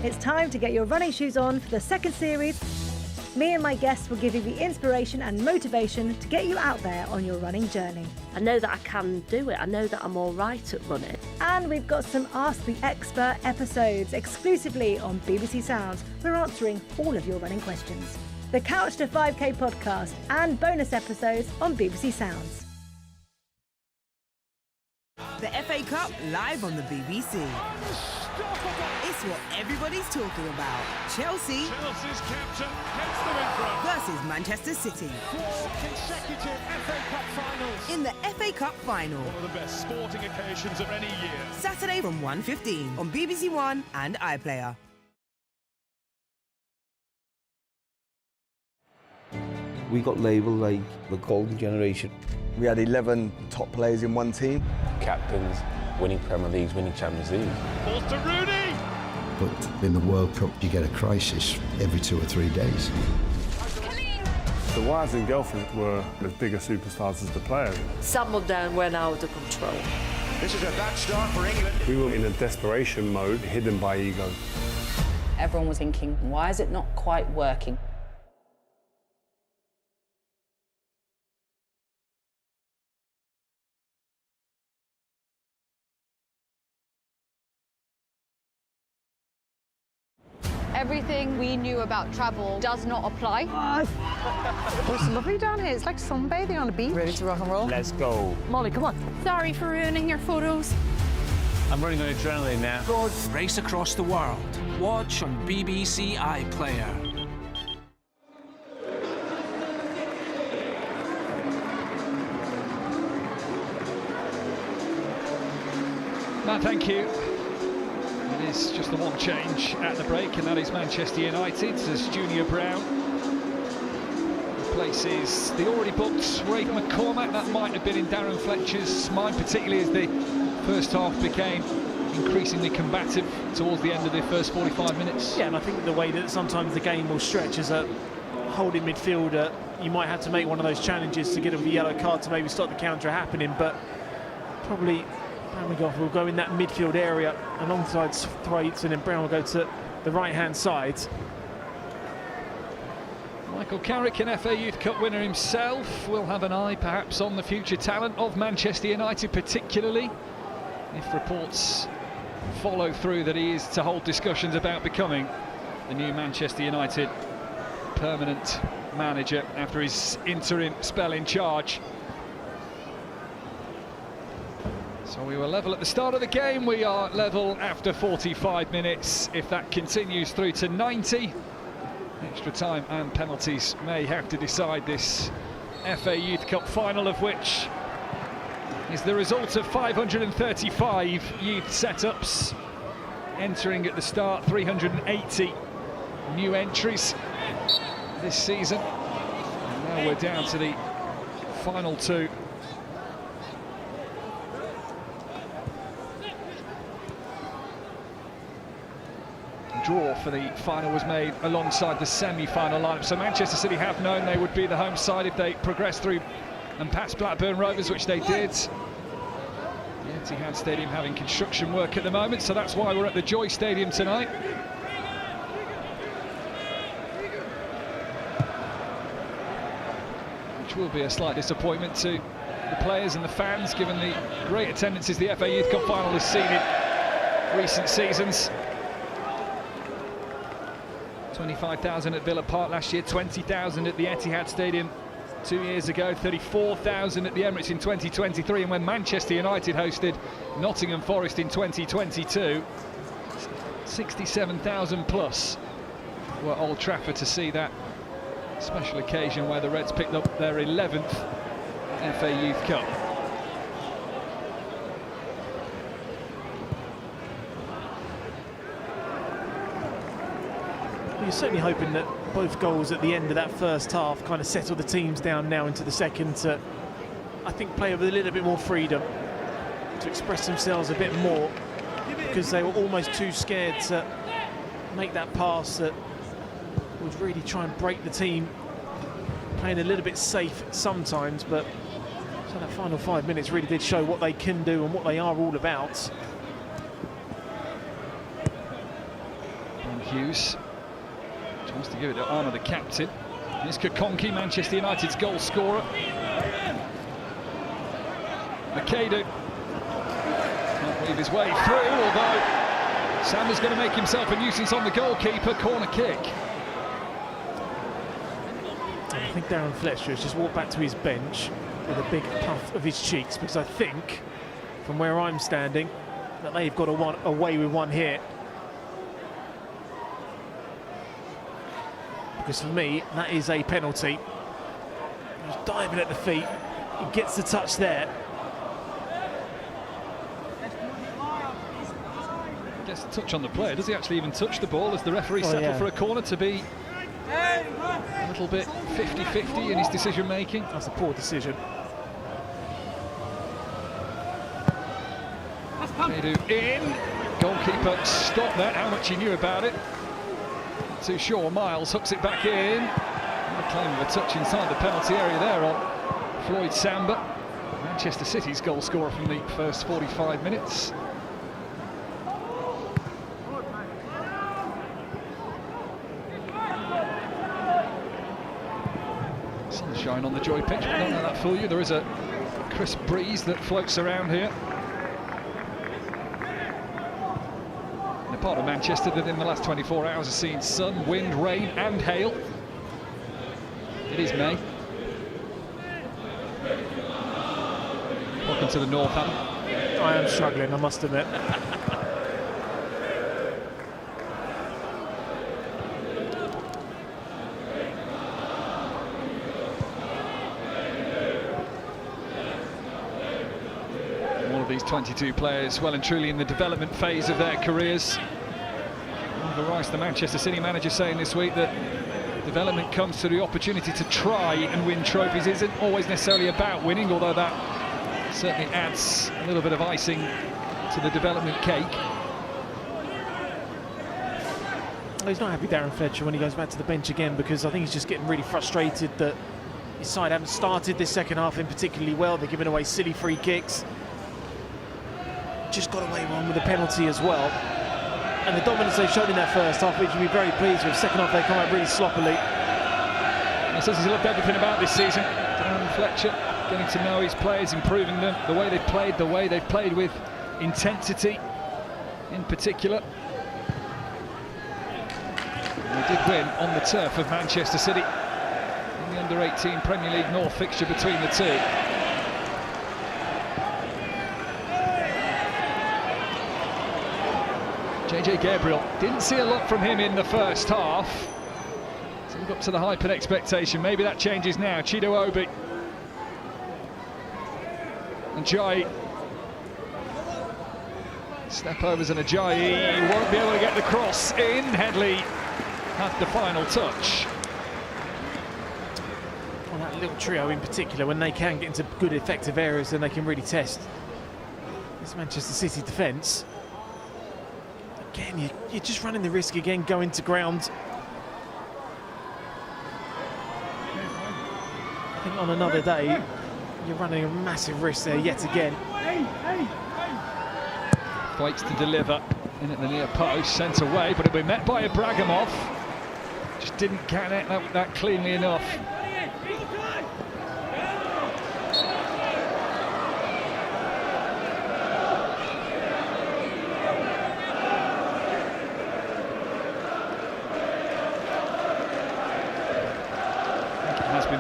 It's time to get your running shoes on for the second series. Me and my guests will give you the inspiration and motivation to get you out there on your running journey. I know that I can do it. I know that I'm all right at running. And we've got some Ask the Expert episodes exclusively on BBC Sounds. We're answering all of your running questions. The Couch to 5K podcast and bonus episodes on BBC Sounds. The FA Cup live on the BBC. It's what everybody's talking about. Chelsea Chelsea's captain heads them in front. versus Manchester City 4 consecutive FA Cup finals. in the FA Cup final. One of the best sporting occasions of any year. Saturday from 1:15 on BBC One and iPlayer. We got labelled like the golden generation. We had 11 top players in one team. Captains, winning Premier Leagues, winning Champions League. Balls to Rooney. But in the World Cup, you get a crisis every 2 or 3 days. The wives and girlfriends were as big a superstars as the players. Some of them went out of control. This is a bad start for England. We were in a desperation mode, hidden by ego. Everyone was thinking, why is it not quite working? Everything we knew about travel does not apply. Oh, it's lovely down here. It's like sunbathing on a beach. Ready to rock and roll? Let's go. Molly, come on. Sorry for ruining your photos. I'm running on adrenaline now. Race across the world. Watch on BBC iPlayer. Matt, thank you. It is just the one change at the break, and that is Manchester United as Junior Brown replaces the already booked Ray McCormack. That might have been in Darren Fletcher's mind, particularly as the first half became increasingly combative towards the end of the first 45 minutes. Yeah, and I think the way that sometimes the game will stretch as a holding midfielder, you might have to make one of those challenges to get a yellow card to maybe stop the counter happening, but probably Bramigoff will go in that midfield area alongside Thwaites, and then Brown will go to the right-hand side. Michael Carrick, an FA Youth Cup winner himself, will have an eye perhaps on the future talent of Manchester United, particularly if reports follow through that he is to hold discussions about becoming the new Manchester United permanent manager after his interim spell in charge. So we were level at the start of the game, we are level after 45 minutes. If that continues through to 90, extra time and penalties may have to decide this FA Youth Cup final, of which is the result of 535 youth setups entering at the start, 380 new entries this season. And now we're down to the final two. Draw for the final was made alongside the semi-final lineup, so Manchester City have known they would be the home side if they progressed through and passed Blackburn Rovers, which they did. The Etihad Stadium having construction work at the moment, so that's why we're at the Joy Stadium tonight. Which will be a slight disappointment to the players and the fans, given the great attendances the FA Youth Cup final has seen in recent seasons. 25,000 at Villa Park last year, 20,000 at the Etihad Stadium 2 years ago, 34,000 at the Emirates in 2023, and when Manchester United hosted Nottingham Forest in 2022, 67,000 plus were Old Trafford to see that special occasion where the Reds picked up their 11th FA Youth Cup. You're certainly hoping that both goals at the end of that first half kind of settled the teams down now into the second to, I think, play with a little bit more freedom, to express themselves a bit more, because they were almost too scared to make that pass that would really try and break the team, playing a little bit safe sometimes. But so that final 5 minutes really did show what they can do and what they are all about. And Hughes tries to give it to Armour, the captain. Here's Kokonki, Manchester United's goal scorer. Makeda can't weave his way through, although Samba's going to make himself a nuisance on the goalkeeper. Corner kick. I think Darren Fletcher has just walked back to his bench with a big puff of his cheeks, because I think, from where I'm standing, that they've got away with one here. Because for me, that is a penalty. He's diving at the feet. He gets the touch there. Gets a touch on the player. Does he actually even touch the ball as the referee settled for a corner to be a little bit 50-50 in his decision making? That's a poor decision. Kedu in. Goalkeeper stopped that. How much he knew about it, not too sure. Miles hooks it back in. And a claim of a touch inside the penalty area there on Floyd Samba, Manchester City's goal scorer from the first 45 minutes. Sunshine on the Joy pitch, but don't let that fool you. There is a crisp breeze that floats around here. In a part of Manchester that in the last 24 hours has seen sun, wind, rain and hail. It is May. Welcome to the North, Ham. I am struggling, I must admit. These 22 players well and truly in the development phase of their careers. Oliver Rice, the Manchester City manager, saying this week that development comes to the opportunity to try and win trophies. Isn't always necessarily about winning, although that certainly adds a little bit of icing to the development cake. Well, he's not happy, Darren Fletcher, when he goes back to the bench again, because I think he's just getting really frustrated that his side haven't started this second half in particularly well. They're giving away silly free kicks. Just got away one with a penalty as well, and the dominance they've shown in that first half, which you'll be very pleased with. Second half they come out really sloppily. He says he's loved everything about this season. Darren Fletcher getting to know his players, improving them, the way they've played with intensity in particular. And they did win on the turf of Manchester City in the under-18 Premier League North fixture between the two. JJ Gabriel, didn't see a lot from him in the first half. So we've got to the hype and expectation. Maybe that changes now. Chido Obi. Ajayi. Step overs and Ajayi won't be able to get the cross in. Headley had the final touch. Well, that little trio in particular, when they can get into good effective areas, then they can really test this Manchester City defence. Again, you're just running the risk again going to ground. I think on another day, you're running a massive risk there yet again. Waits to deliver in at the near post, sent away, but it'll be met by Ibrahimov. Just didn't get it that cleanly enough.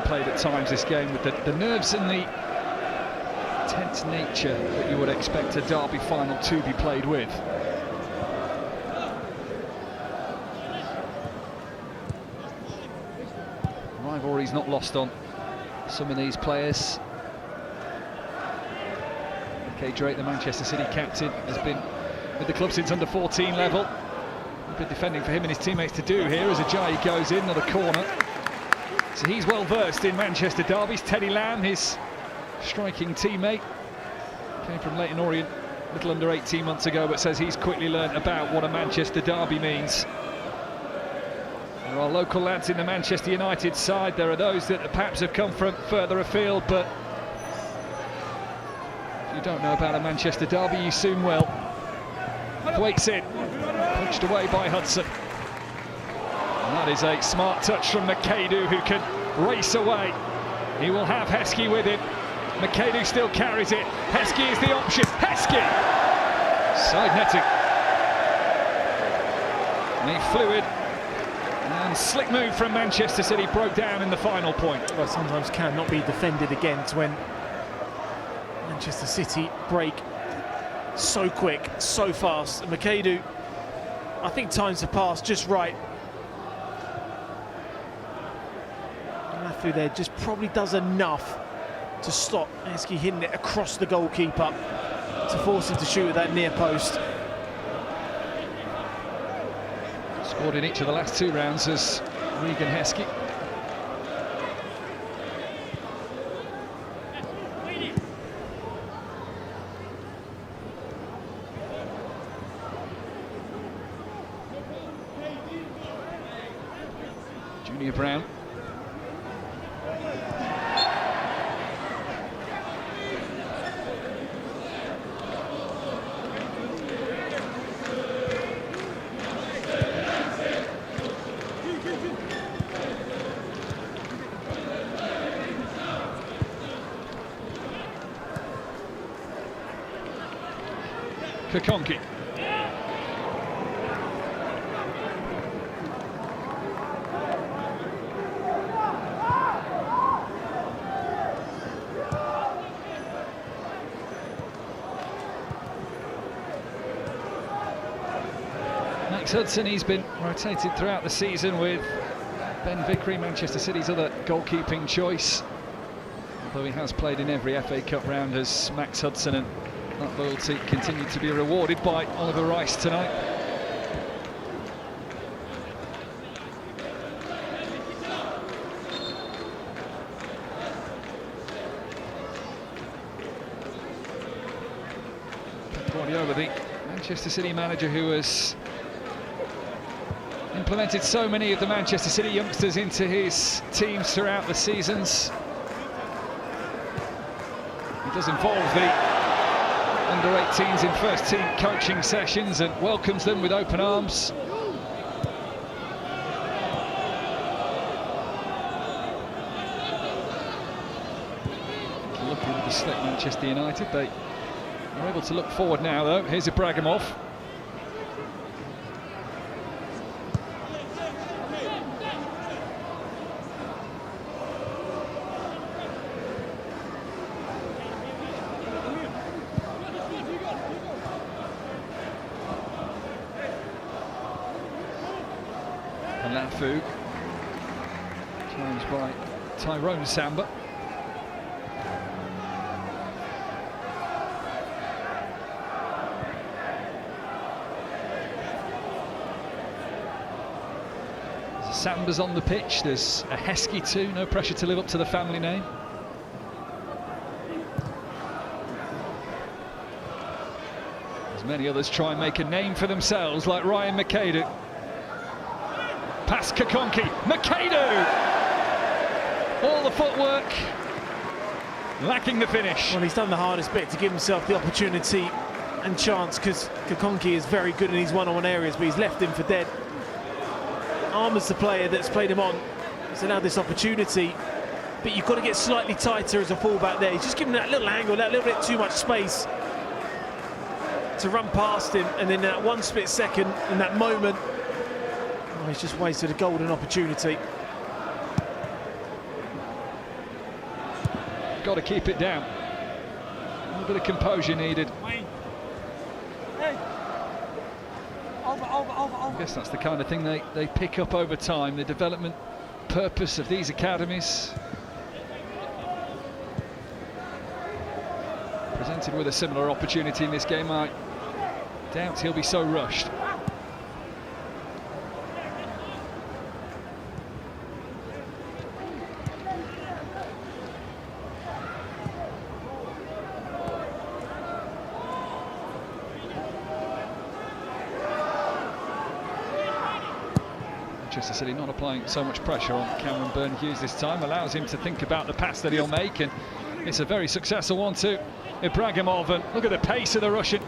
Played at times this game with the nerves and the tense nature that you would expect a derby final to be played with. Rivalry's not lost on some of these players. Kay Drake, the Manchester City captain, has been with the club since under 14 level. Good defending for him and his teammates to do here as Ajayi goes in, another corner. So he's well versed in Manchester derbies. Teddy Lamb, his striking teammate, came from Leyton Orient a little under 18 months ago, but says he's quickly learnt about what a Manchester derby means. There are local lads in the Manchester United side. There are those that perhaps have come from further afield, but if you don't know about a Manchester derby, you soon will. Waits in, punched away by Hudson. And that is a smart touch from McAdoo, who can race away. He will have Heskey with him. McAdoo still carries it. Heskey is the option. Heskey! Side netting. And a fluid and slick move from Manchester City broke down in the final point. Well, sometimes cannot be defended against when Manchester City break so quick, so fast. And McAdoo, I think times have passed just right. Matthew there just probably does enough to stop Heskey hitting it across the goalkeeper to force him to shoot at that near post. Scored in each of the last 2 rounds as Regan Heskey. Junior Brown. Kokonki. Max Hudson, he's been rotated throughout the season with Ben Vickery, Manchester City's other goalkeeping choice. Although he has played in every FA Cup round as Max Hudson, and that loyalty continued to be rewarded by Oliver Rice tonight. Pep Guardiola, the Manchester City manager who has implemented so many of the Manchester City youngsters into his teams throughout the seasons. He does involve the under-18s in first-team coaching sessions and welcomes them with open arms. Looking at the slick Manchester United, they are able to look forward now though. Here's Ibrahimov. Lafu, challenged by Tyrone Samba. Samba's on the pitch, there's a Heskey too, no pressure to live up to the family name. As many others try and make a name for themselves, like Ryan McAdoo. Past Kokonki, McAdoo! All the footwork, lacking the finish. Well, he's done the hardest bit to give himself the opportunity and chance, because Kokonki is very good in these one-on-one areas, but he's left him for dead. Armour's the player that's played him on. He's allowed this opportunity, but you've got to get slightly tighter as a fullback there. He's just given that little angle, that little bit too much space to run past him, and in that one split second, in that moment, he's just wasted a golden opportunity. Got to keep it down. A little bit of composure needed. I guess that's the kind of thing they pick up over time, the development purpose of these academies. Presented with a similar opportunity in this game, I doubt he'll be so rushed. Manchester City not applying so much pressure on Cameron Byrne-Hughes this time, allows him to think about the pass that he'll make, and it's a very successful one to Ibrahimov, and look at the pace of the Russian.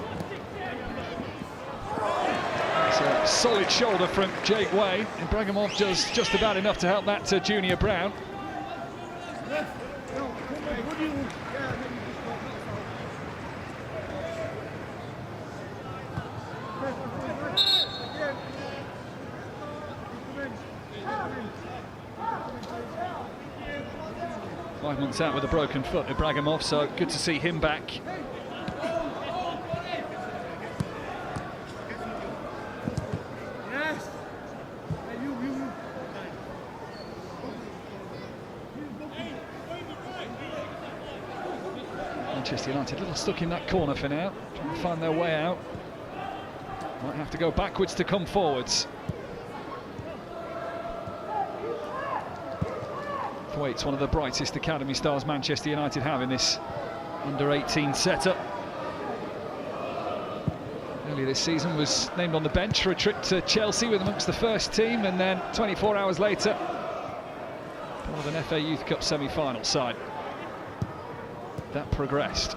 It's a solid shoulder from Jake Way. Ibrahimov does just about enough to help that to Junior Brown. Five months out with a broken foot, Ibrahimov, so good to see him back. Manchester United a little stuck in that corner for now, trying to find their way out. Might have to go backwards to come forwards. Thwaites, one of the brightest academy stars Manchester United have in this under-18 setup. Earlier this season was named on the bench for a trip to Chelsea with amongst the first team, and then 24 hours later, part of an FA Youth Cup semi-final side. That progressed.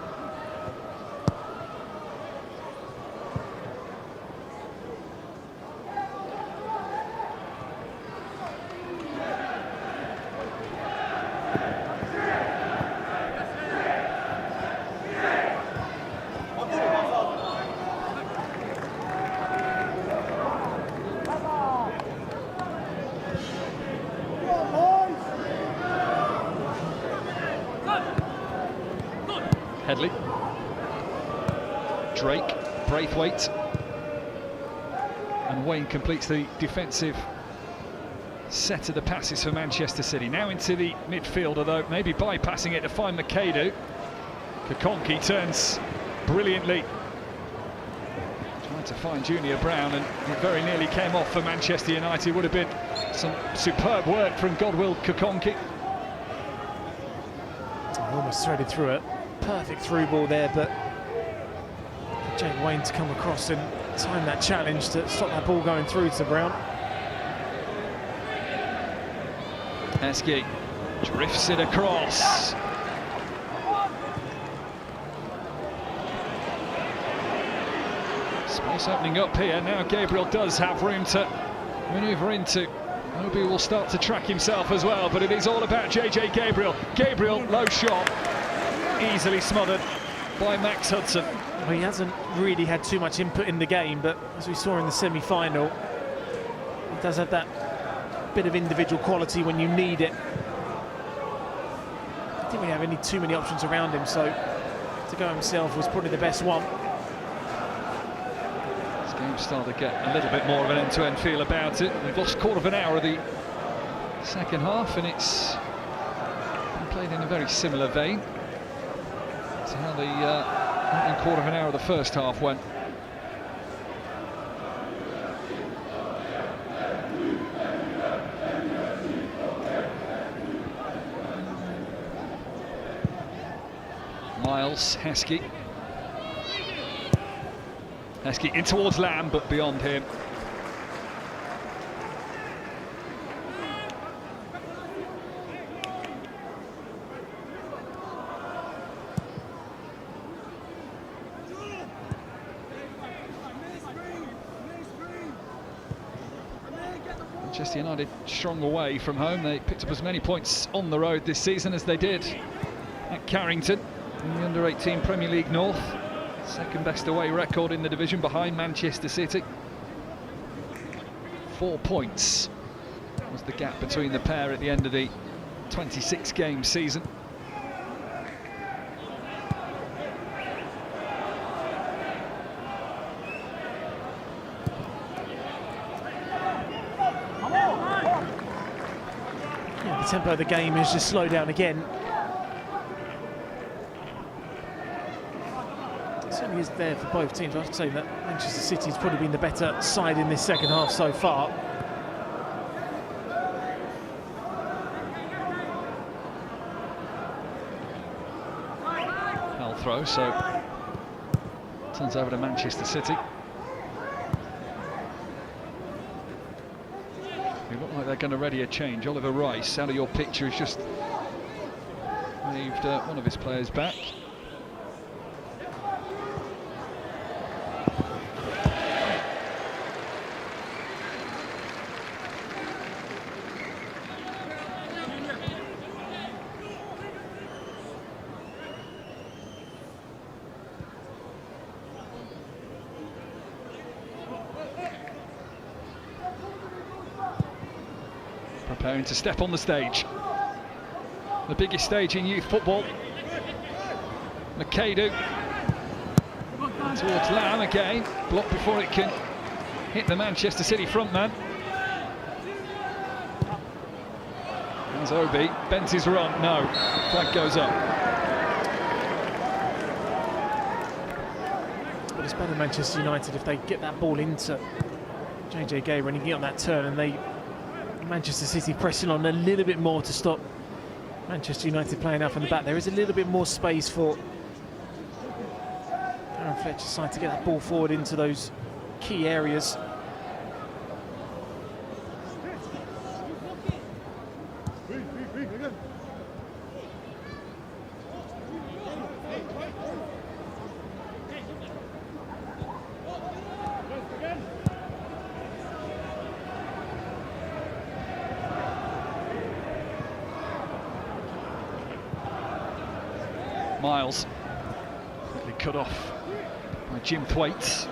Headley, Drake, Braithwaite, and Wayne completes the defensive set of the passes for Manchester City. Now into the midfield, although maybe bypassing it to find McAdoo. Kokonki turns brilliantly, trying to find Junior Brown, and it very nearly came off for Manchester United. Would have been some superb work from Godwill Kokonki. Almost threaded through it. Perfect through ball there, but Jake Wayne to come across and time that challenge to stop that ball going through to Brown. Heskey drifts it across. Space opening up here. Now Gabriel does have room to manoeuvre into. Obi will start to track himself as well, but it is all about JJ Gabriel. Gabriel, low shot, easily smothered by Max Hudson. Well, he hasn't really had too much input in the game, but as we saw in the semi-final, he does have that bit of individual quality when you need it. I didn't really have too many options around him, so to go himself was probably the best one. This game started to get a little bit more of an end-to-end feel about it. We've lost a quarter of an hour of the second half, and it's been played in a very similar vein to how the quarter of an hour of the first half went. Miles, Heskey. Heskey in towards Lamb, but beyond him. Manchester United strong away from home. They picked up as many points on the road this season as they did at Carrington in the under-18 Premier League North. Second best away record in the division behind Manchester City. 4 points was the gap between the pair at the end of the 26-game season. Yeah, the tempo of the game is just slowed down again. Certainly is there for both teams. I have to say that Manchester City's probably been the better side in this second half so far. Foul throw, so turns over to Manchester City, who they're going to ready a change. Oliver Rice, out of your picture, has just waved one of his players back. Preparing to step on the stage. The biggest stage in youth football. McAdoo towards Lamb again. Blocked before it can hit the Manchester City frontman. As Obi bends his run. No. Flag goes up. But it's better Manchester United if they get that ball into JJ Gay when he get on that turn, and they Manchester City pressing on a little bit more to stop Manchester United playing out from the back. There is a little bit more space for Aaron Fletcher's side to get that ball forward into those key areas. Miles, quickly cut off by Jim Thwaites.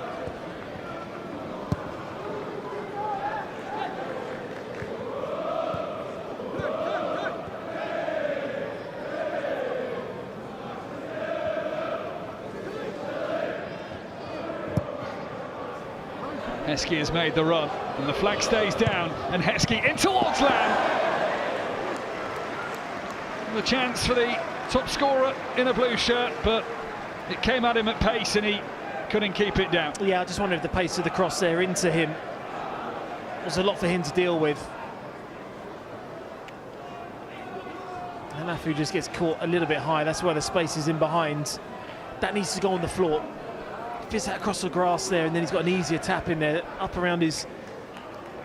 Heskey has made the run, and the flag stays down, and Heskey in towards Lamb. The chance for the top scorer in a blue shirt, but it came at him at pace and he couldn't keep it down. Yeah, I just wonder if the pace of the cross there into him was a lot for him to deal with. And Mafu just gets caught a little bit high. That's where the space is in behind. That needs to go on the floor. Fits that across the grass there, and then he's got an easier tap in there, up around his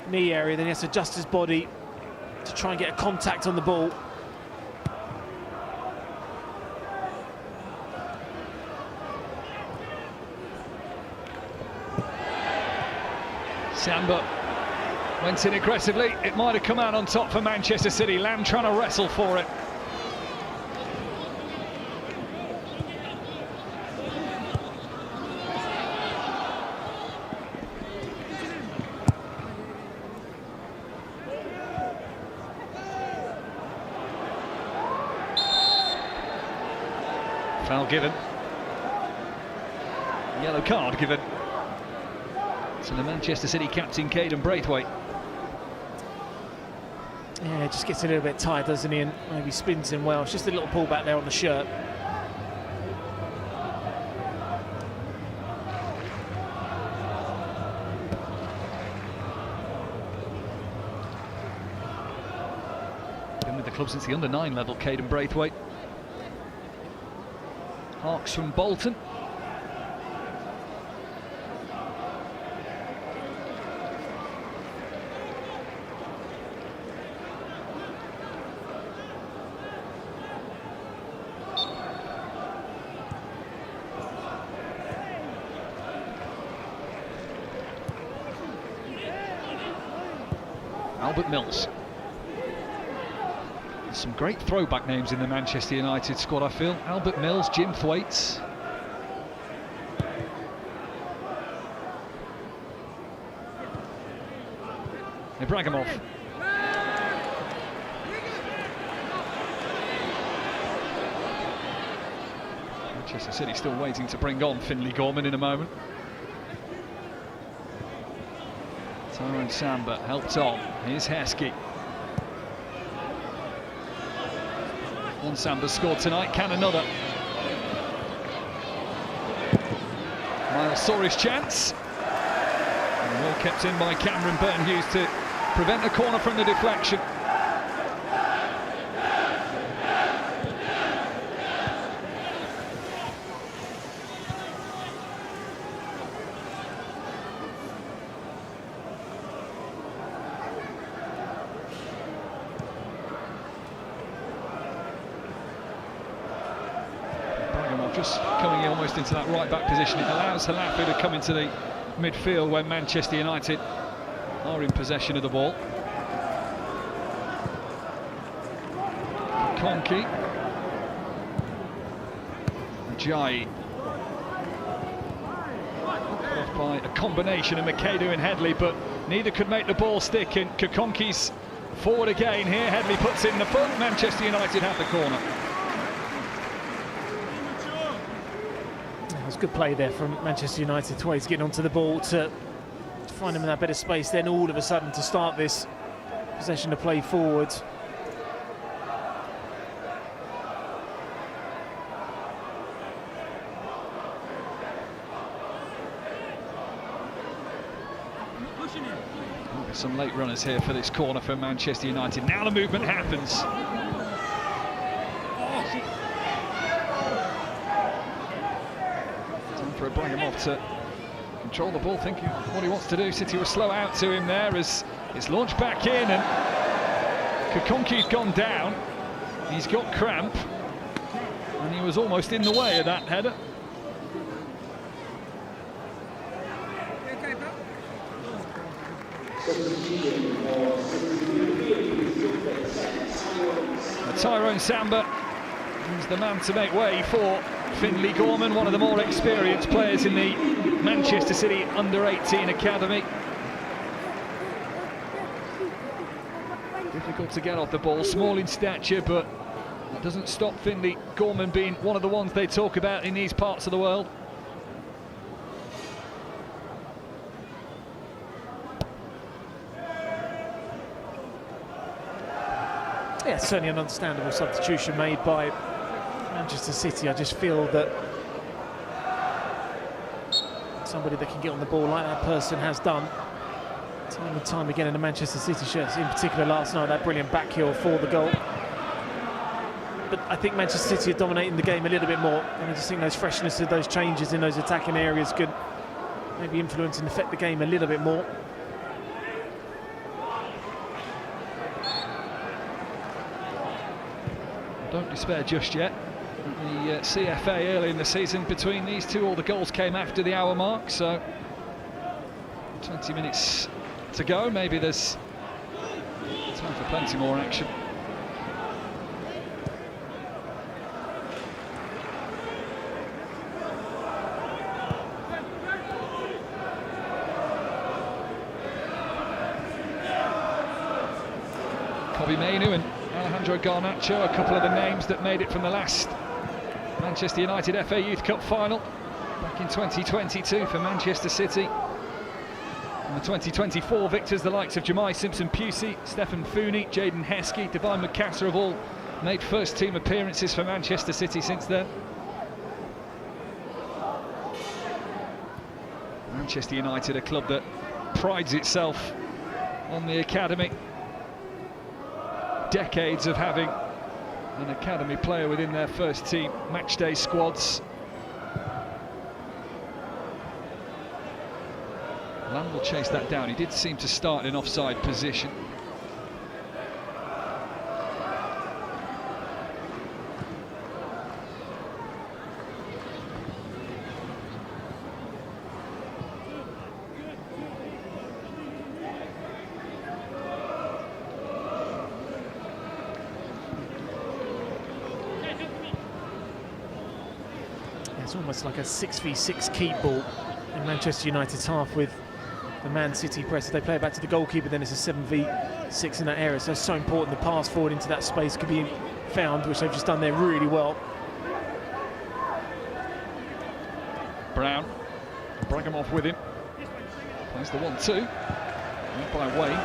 knee area. Then he has to adjust his body to try and get a contact on the ball. Samba went in aggressively. It might have come out on top for Manchester City. Lamb trying to wrestle for it. Foul given. Yellow card given. So the Manchester City captain, Caden Braithwaite. Yeah, just gets a little bit tired, doesn't he? And maybe spins him well. It's just a little pullback there on the shirt. Been with the club since the under-9 level, Caden Braithwaite. Harks from Bolton. Albert Mills. There's some great throwback names in the Manchester United squad, I feel. Albert Mills, Jim Thwaites. Ibrahimov. Manchester City still waiting to bring on Finlay Gorman in a moment. Tyrone Samba helped on. Here's Heskey. One Samba scored tonight, can another. Miles saw his chance. And well kept in by Cameron Burn-Hughes to prevent a corner from the deflection. just coming almost into that right-back position. It allows Halafu to come into the midfield when Manchester United are in possession of the ball. Konki. Jai. Put off by a combination of Makedo and Headley, but neither could make the ball stick, and Kokonki's forward again here. Headley puts in the foot. Manchester United have the corner. It was good play there from Manchester United. Tways getting onto the ball to find them in that better space, then all of a sudden to start this possession to play forward. Some late runners here for this corner for Manchester United. Now the movement happens. Time for Ibrahimov to control the ball, thinking what he wants to do. City will slow out to him there as it's launched back in, and Kokonki's gone down. He's got cramp, and he was almost in the way of that header. Tyrone Samba is the man to make way for Finley Gorman, one of the more experienced players in the Manchester City under-18 academy. Difficult to get off the ball, small in stature, but that doesn't stop Finley Gorman being one of the ones they talk about in these parts of the world. Yeah, certainly an understandable substitution made by Manchester City. I just feel that somebody that can get on the ball like that person has done time and time again in the Manchester City shirts, in particular last night, that brilliant back heel for the goal. But I think Manchester City are dominating the game a little bit more, and I just think those freshness of those changes in those attacking areas could maybe influence and affect the game a little bit more. Don't despair just yet. The CFA early in the season, between these two, all the goals came after the hour mark, so 20 minutes to go. Maybe there's time for plenty more action. Kobbie Mainoo and Alejandro Garnacho, a couple of the names that made it from the last Manchester United FA Youth Cup final back in 2022 for Manchester City. And the 2024 victors, the likes of Jemai Simpson-Pusey, Stefan Fooney, Jaden Heskey, Divine McCasser have all made first team appearances for Manchester City since then. Manchester United, a club that prides itself on the academy. Decades of having an academy player within their first team matchday squads. Lamb will chase that down. He did seem to start in an offside position. It's almost like a 6v6 keep ball in Manchester United's half with the Man City press. They play it back to the goalkeeper, then it's a 7v6 in that area. So it's so important the pass forward into that space could be found, which they've just done there really well. Brown, Ibrahimov with him. Plays the 1-2. Right by Wayne.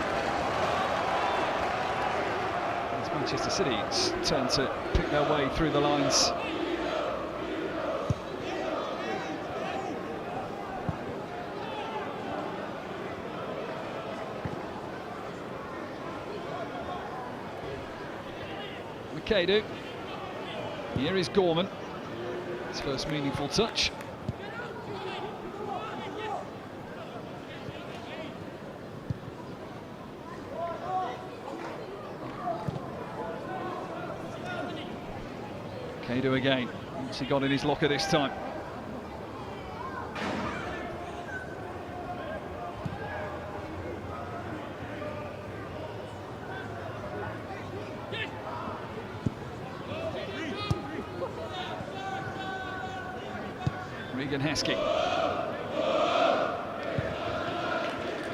It's Manchester City's turn to pick their way through the lines. Makedo. Here is Gorman. His first meaningful touch. Makedo again. What's he got in his locker this time? Regan Heskey.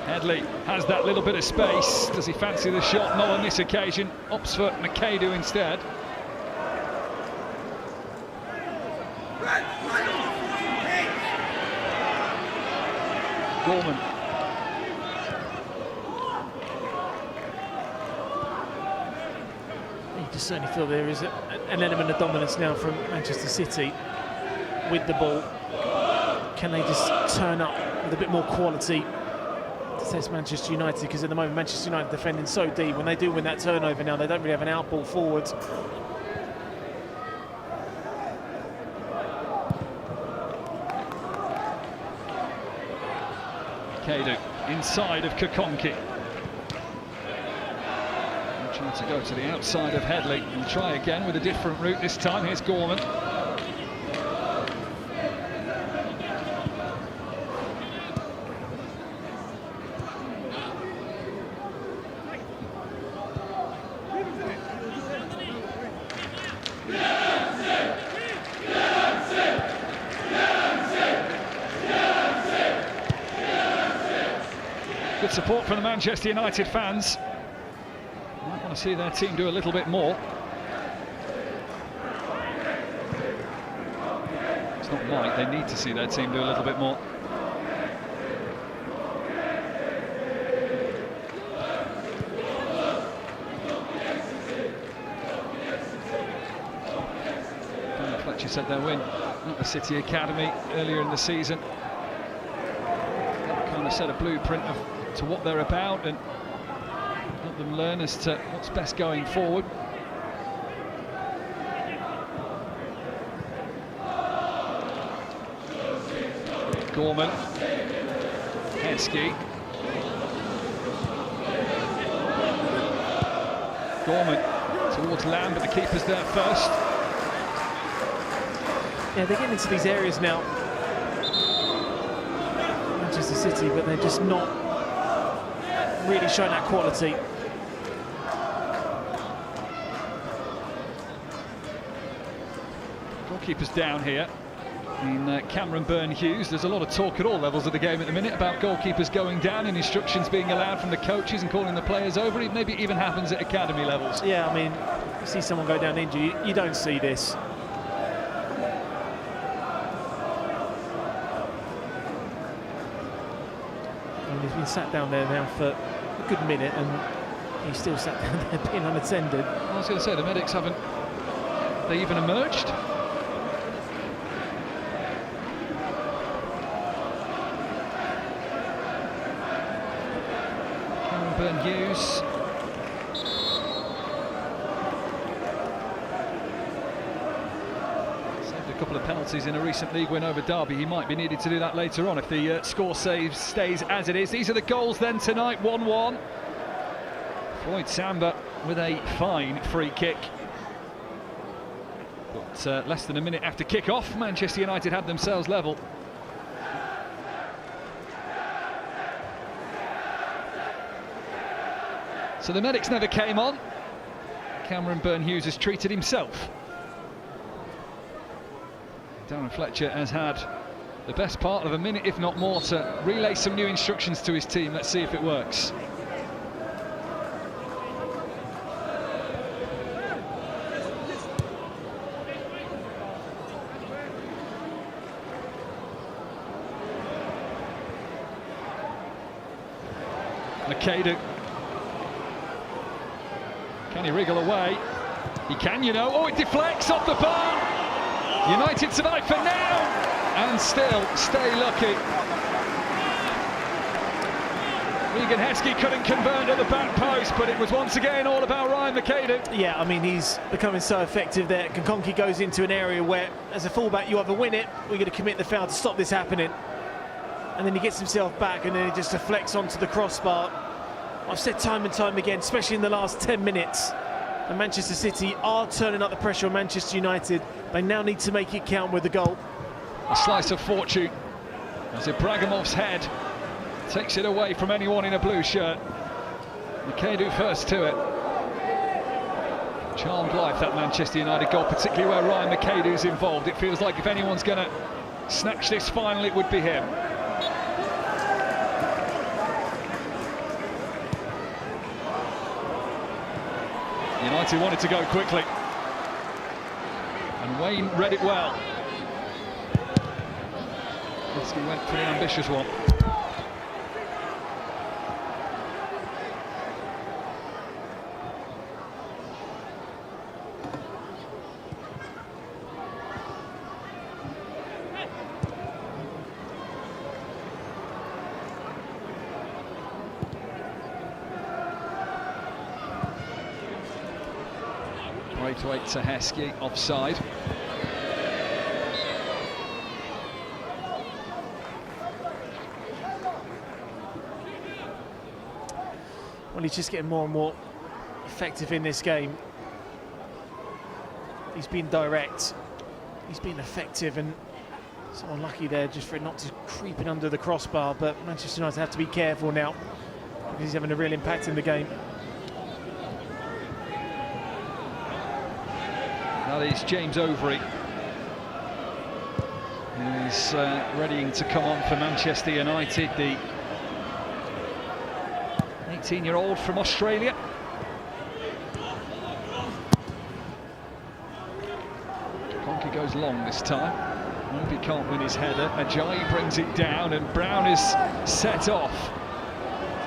Headley has that little bit of space. Does he fancy the shot? Not on this occasion. Opts for McAdoo instead. Gorman. You just certainly feel there is an element of dominance now from Manchester City with the ball. Can they just turn up with a bit more quality to test Manchester United? Because at the moment Manchester United defending so deep. When they do win that turnover now, they don't really have an out ball forwards. Kadu inside of Kokonki. Trying to go to the outside of Headley and try again with a different route this time. Here's Gorman. Good support from the Manchester United fans. Might want to see their team do a little bit more. It's not like they need to see their team do a little bit more. Daniel Fletcher said they'll win at the City Academy earlier in the season. That kind of set a blueprint to what they're about and help them learn as to what's best going forward. Gorman, Heskey, Gorman towards Lamb, but the keeper's there first. Yeah, they're getting into these areas now, Manchester City, but they're just not really showing that quality. Goalkeeper's down here in Cameron Byrne-Hughes. There's a lot of talk at all levels of the game at the minute about goalkeepers going down and instructions being allowed from the coaches and calling the players over. It maybe even happens at academy levels. Yeah, I mean, you see someone go down injured, you don't see this. He's been sat down there now for a good minute and he's still sat down there being unattended. I was going to say, the medics haven't they even emerged? Cameron Byrne-Hughes. A couple of penalties in a recent league win over Derby. He might be needed to do that later on if the score stays as it is. These are the goals then tonight, 1-1. Floyd Samba with a fine free kick. But less than a minute after kick-off, Manchester United had themselves level. So the medics never came on. Cameron Byrne-Hughes has treated himself. Darren Fletcher has had the best part of a minute, if not more, to relay some new instructions to his team. Let's see if it works. McAdoo. Can he wriggle away? He can, you know. Oh, it deflects off the bar. United tonight for now, and still stay lucky. Regan Heskey couldn't convert at the back post, but it was once again all about Ryan McAdoo. Yeah, I mean, he's becoming so effective there. Kokonki goes into an area where, as a fullback, you either win it, or you're going to commit the foul to stop this happening. And then he gets himself back, and then he just deflects onto the crossbar. I've said time and time again, especially in the last 10 minutes, And Manchester City are turning up the pressure on Manchester United. They now need to make it count with the goal. A slice of fortune as Ibrahimov's head takes it away from anyone in a blue shirt. Mekadu first to it. Charmed life, that Manchester United goal, particularly where Ryan Mekadu's involved. It feels like if anyone's going to snatch this final, it would be him. United wanted to go quickly, and Wayne read it well. He went for the ambitious one. Braithwaite to Heskey, offside. Well, he's just getting more and more effective in this game. He's been direct, he's been effective, and so unlucky there just for it not to creep in under the crossbar. But Manchester United have to be careful now because he's having a real impact in the game. That is James Overy, who's readying to come on for Manchester United, the 18-year-old from Australia. Conky goes long this time. Maybe can't win his header. Ajayi brings it down, and Brown is set off.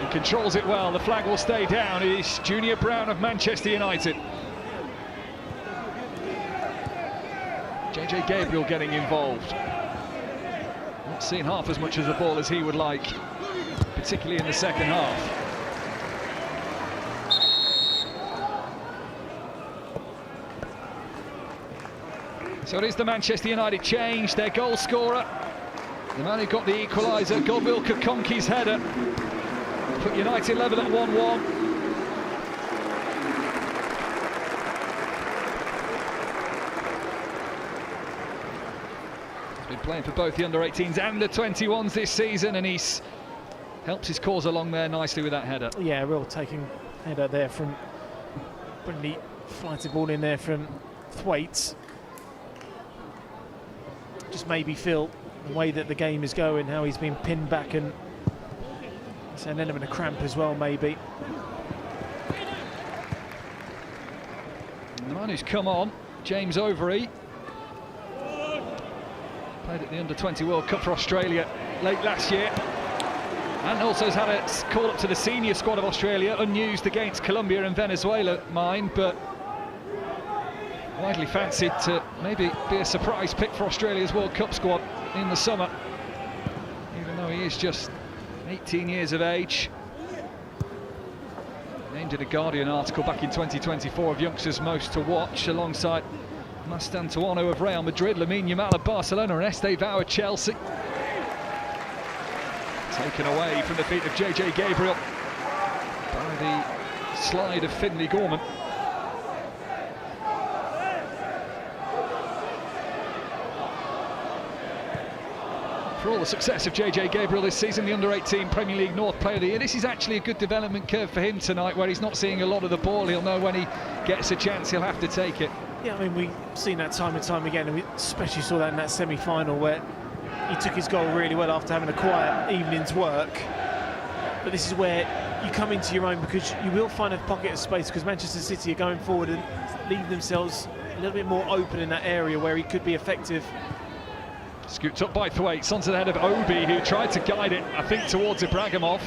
He controls it well. The flag will stay down. It is Junior Brown of Manchester United. JJ Gabriel getting involved. Not seen half as much of the ball as he would like, particularly in the second half. So it is the Manchester United change, their goal scorer, the man who got the equaliser, Godwill Kokonki's header, put United level at 1-1. Been playing for both the under-18s and the 21s this season, and he's helped his cause along there nicely with that header. Yeah, real taking header there from brilliantly flighted ball in there from Thwaites. Just maybe feel the way that the game is going, how he's been pinned back, and it's an element of cramp as well, maybe. And the man who's come on, James Overy, played at the Under-20 World Cup for Australia late last year, and also has had a call up to the senior squad of Australia, unused against Colombia and Venezuela, mind, but widely fancied to maybe be a surprise pick for Australia's World Cup squad in the summer, even though he is just 18 years of age. Named in a Guardian article back in 2024 of youngsters most to watch, alongside Mastantuono of Real Madrid, Lamine Yamal of Barcelona, and Estevao of Chelsea. Taken away from the feet of JJ Gabriel by the slide of Finley Gorman. For all the success of JJ Gabriel this season, the Under-18 Premier League North Player of the Year, this is actually a good development curve for him tonight, where he's not seeing a lot of the ball. He'll know when he gets a chance, he'll have to take it. Yeah, I mean, we've seen that time and time again, and we especially saw that in that semi-final where he took his goal really well after having a quiet evening's work. But this is where you come into your own, because you will find a pocket of space, because Manchester City are going forward and leave themselves a little bit more open in that area where he could be effective. Scooped up by Thwaites onto the head of Obi, who tried to guide it, I think, towards Ibrahimov.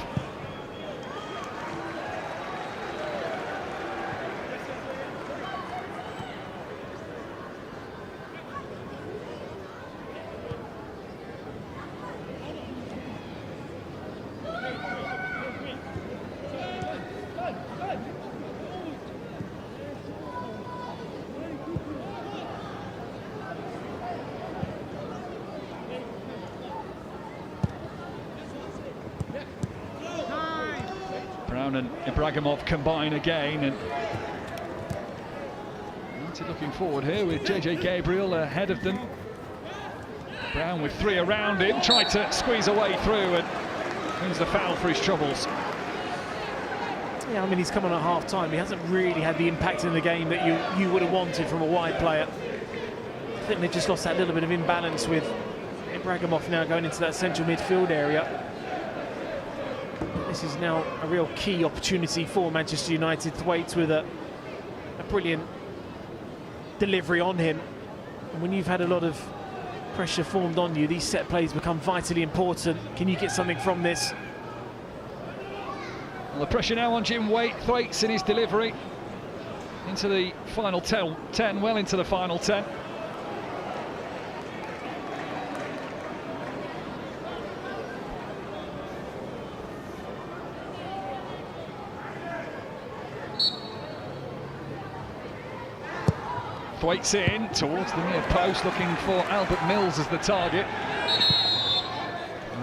Brown and Ibrahimov combine again, and Looking forward here with JJ Gabriel ahead of them. Brown with 3 around him, tried to squeeze away through and wins the foul for his troubles. Yeah, I mean, he's come on at half-time. He hasn't really had the impact in the game that you would have wanted from a wide player. I think they've just lost that little bit of imbalance with Ibrahimov now going into that central midfield area. This is now a real key opportunity for Manchester United. Thwaites with a brilliant delivery on him. And when you've had a lot of pressure formed on you, these set plays become vitally important. Can you get something from this? Well, the pressure now on Jim Thwaites in his delivery into the final 10, well into the final 10. Thwaites in towards the near post, looking for Albert Mills as the target.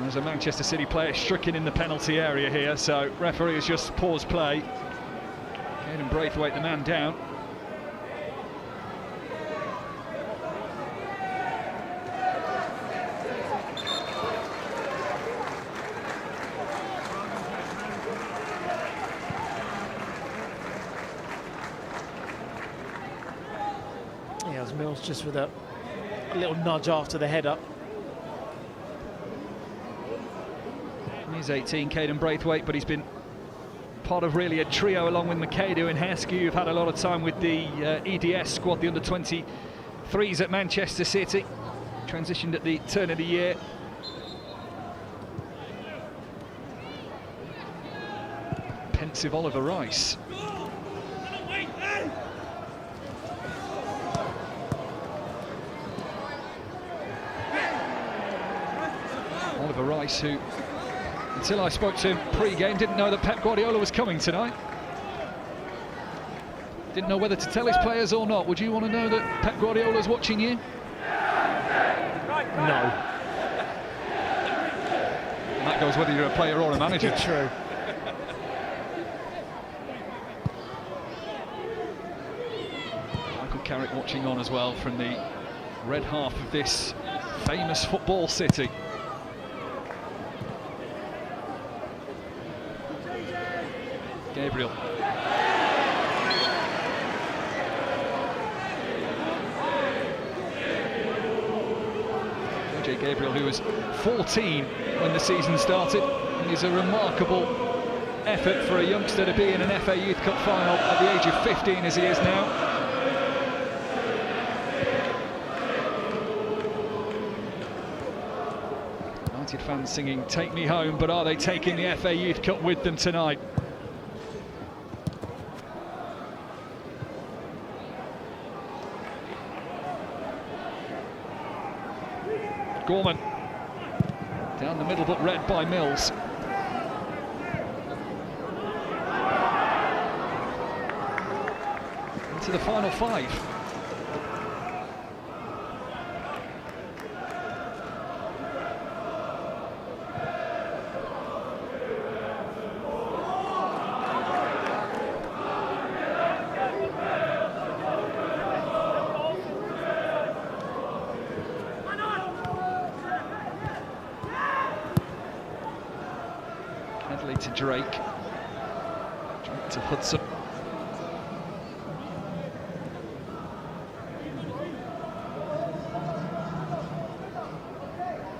There's a Manchester City player stricken in the penalty area here, so referee has just paused play. Caden Braithwaite, the man down. Mills just with a little nudge after the header. He's 18, Caden Braithwaite, but he's been part of really a trio along with McAdoo and Heskey, who've had a lot of time with the EDS squad, the under-23s at Manchester City. Transitioned at the turn of the year. Pensive Oliver Rice. Oliver Rice, who, until I spoke to him pre-game, didn't know that Pep Guardiola was coming tonight. Didn't know whether to tell his players or not. Would you want to know that Pep Guardiola's watching you? No. And that goes whether you're a player or a manager. True. Michael Carrick watching on as well from the red half of this famous football city. Gabriel. JJ Gabriel, who was 14 when the season started, and is a remarkable effort for a youngster to be in an FA Youth Cup final at the age of 15 as he is now. United fans singing "Take Me Home," but are they taking the FA Youth Cup with them tonight? Gorman down the middle, but read by Mills. Into the final 5. To Drake to Hudson.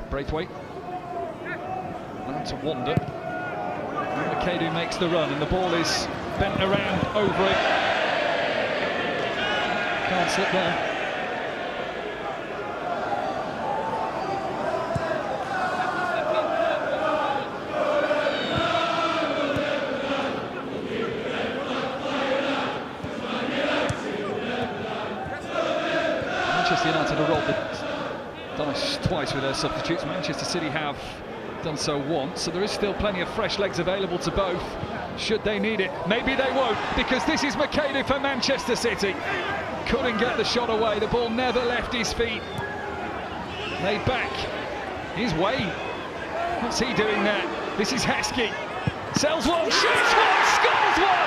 Braithwaite now to Wanda. And McAdoo makes the run, and the ball is bent around over it. Can't slip there. Manchester United have rolled the dice twice with their substitutes. Manchester City have done so once, so there is still plenty of fresh legs available to both, should they need it. Maybe they won't, because this is McAdoo for Manchester City. Couldn't get the shot away, the ball never left his feet. Laid back, here's Wayne. What's he doing there? This is Heskey. Sells one, shoots one, scores one!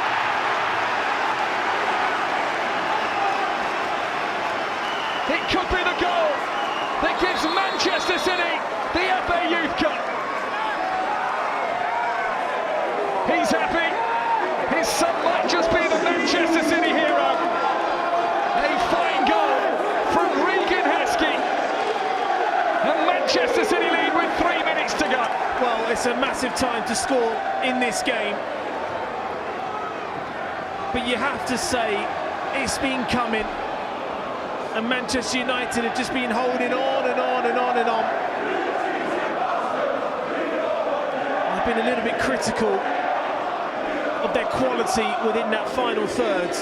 It could be the goal that gives Manchester City the FA Youth Cup. He's happy. His son might just be the Manchester City hero. A fine goal from Regan Heskey. And Manchester City lead with 3 minutes to go. Well, it's a massive time to score in this game. But you have to say, it's been coming. And Manchester United have just been holding on and on and on and on. I've been a little bit critical of their quality within that final third.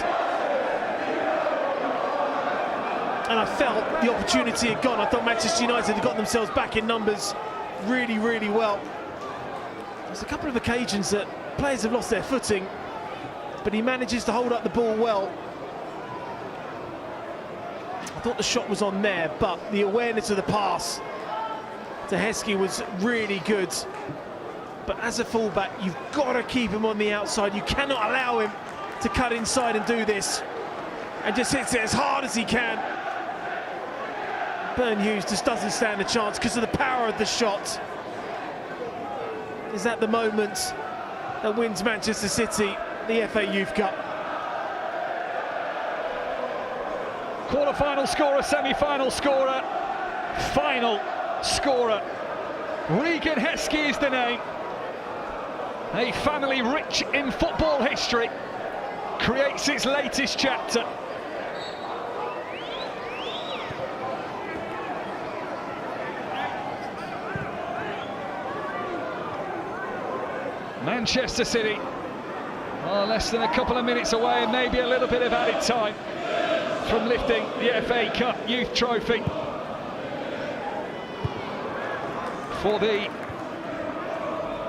And I felt the opportunity had gone. I thought Manchester United had got themselves back in numbers really, really well. There's a couple of occasions that players have lost their footing, but he manages to hold up the ball well. I thought the shot was on there, but the awareness of the pass to Heskey was really good. But as a fullback, you've got to keep him on the outside. You cannot allow him to cut inside and do this. And just hits it as hard as he can. Byrne Hughes just doesn't stand a chance because of the power of the shot. Is that the moment that wins Manchester City the FA Youth Cup? Quarter-final scorer, semi-final scorer, final scorer. Regan Heskey is the name. A family rich in football history creates its latest chapter. Manchester City are less than a couple of minutes away and maybe a little bit of added time from lifting the FA Cup Youth Trophy for the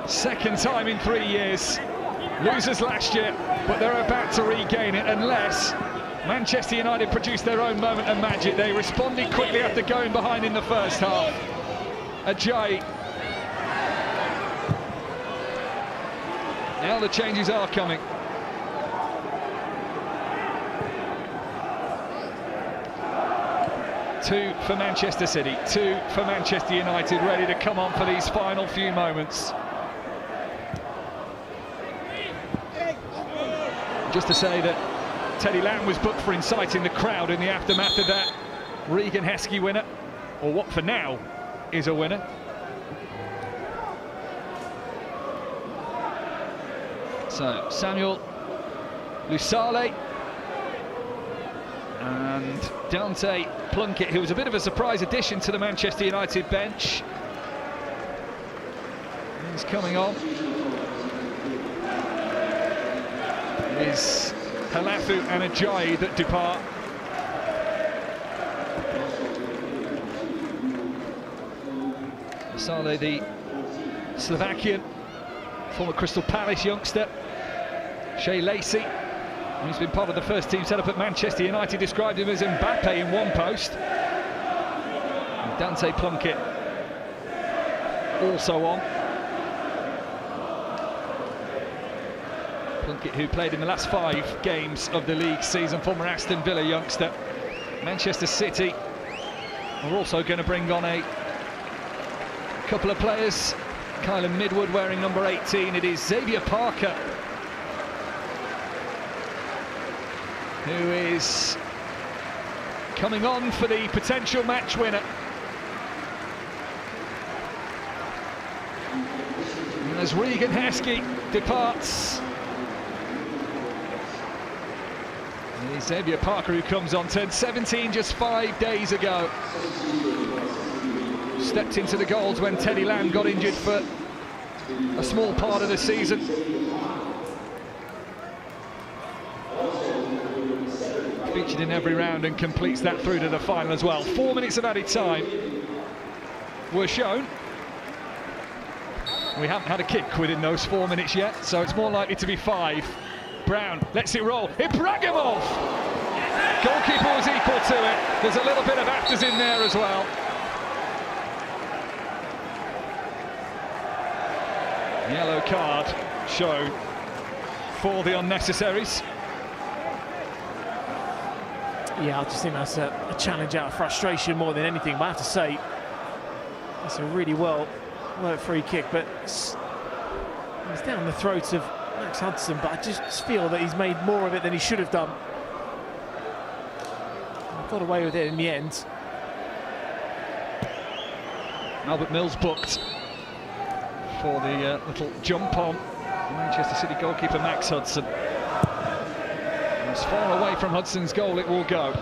second time in 3 years. Losers last year, but they're about to regain it unless Manchester United produced their own moment of magic. They responded quickly after going behind in the first half. Ajayi. Now the changes are coming. Two for Manchester City, two for Manchester United, ready to come on for these final few moments. Just to say that Teddy Lamb was booked for inciting the crowd in the aftermath of that Regan Heskey winner, or what for now is a winner. So Samuel Lusale and Dante Plunkett, who was a bit of a surprise addition to the Manchester United bench. He's coming on. It is Halafu and Ajayi that depart. Lusale, the Slovakian, former Crystal Palace youngster. Shea Lacey, who's been part of the first team set up at Manchester United, described him as Mbappe in one post. And Dante Plunkett also on. Plunkett, who played in the last 5 games of the league season, former Aston Villa youngster. Manchester City are also going to bring on a couple of players. Kylan Midwood wearing number 18. It is Xavier Parker who is coming on for the potential match winner. And as Regan Heskey departs, it is Xavier Parker who comes on. Turned 17 just 5 days ago. Stepped into the goals when Teddy Lamb got injured for a small part of the season. Featured in every round and completes that through to the final as well. 4 minutes of added time were shown. We haven't had a kick within those 4 minutes yet, so it's more likely to be 5. Brown lets it roll. Ibrahimov! Goalkeeper was equal to it. There's a little bit of afters in there as well. Yellow card shown for the unnecessaries. Yeah, I just think that's a challenge out of frustration more than anything. But I have to say, that's a really well worked free kick. But it's down the throat of Max Hudson. But I just feel that he's made more of it than he should have done. Got away with it in the end. Albert Mills booked for the little jump on Manchester City goalkeeper Max Hudson. As far away from Hudson's goal it will go.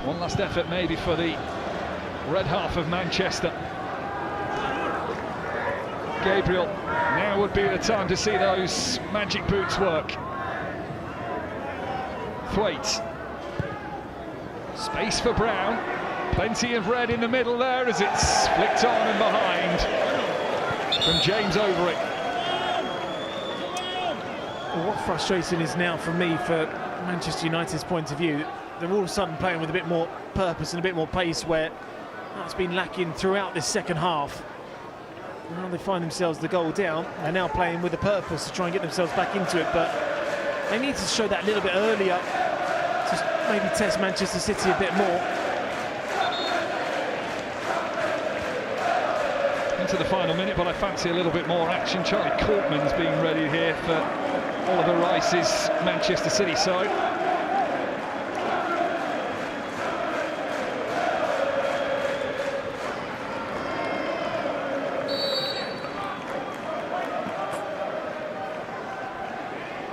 One last effort maybe for the red half of Manchester. Gabriel, now would be the time to see those magic boots work. Thwaite. Space for Brown. Plenty of red in the middle there as it's flicked on and behind from James Overy. Well, what frustrating is now for me, for Manchester United's point of view, they're all of a sudden playing with a bit more purpose and a bit more pace, where that's been lacking throughout this second half. Now they find themselves the goal down. They're now playing with a purpose to try and get themselves back into it, but they need to show that a little bit earlier to maybe test Manchester City a bit more. Into the final minute, but I fancy a little bit more action. Charlie Courtman's being ready here for Oliver Rice's Manchester City side.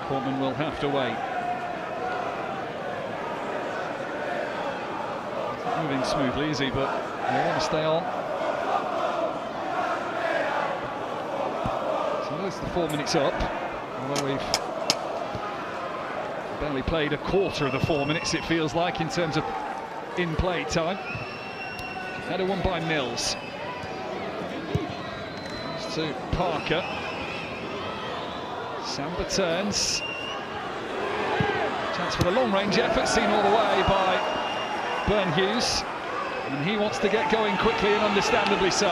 Courtman will have to wait. It's not moving smoothly, is he? But they want to stay on. So there's the 4 minutes up. Although we've barely played a quarter of the 4 minutes, it feels like, in terms of in-play time. Header won by Mills. Goes to Parker. Samba turns. Chance for the long-range effort, seen all the way by Byrne Hughes. And he wants to get going quickly, and understandably so.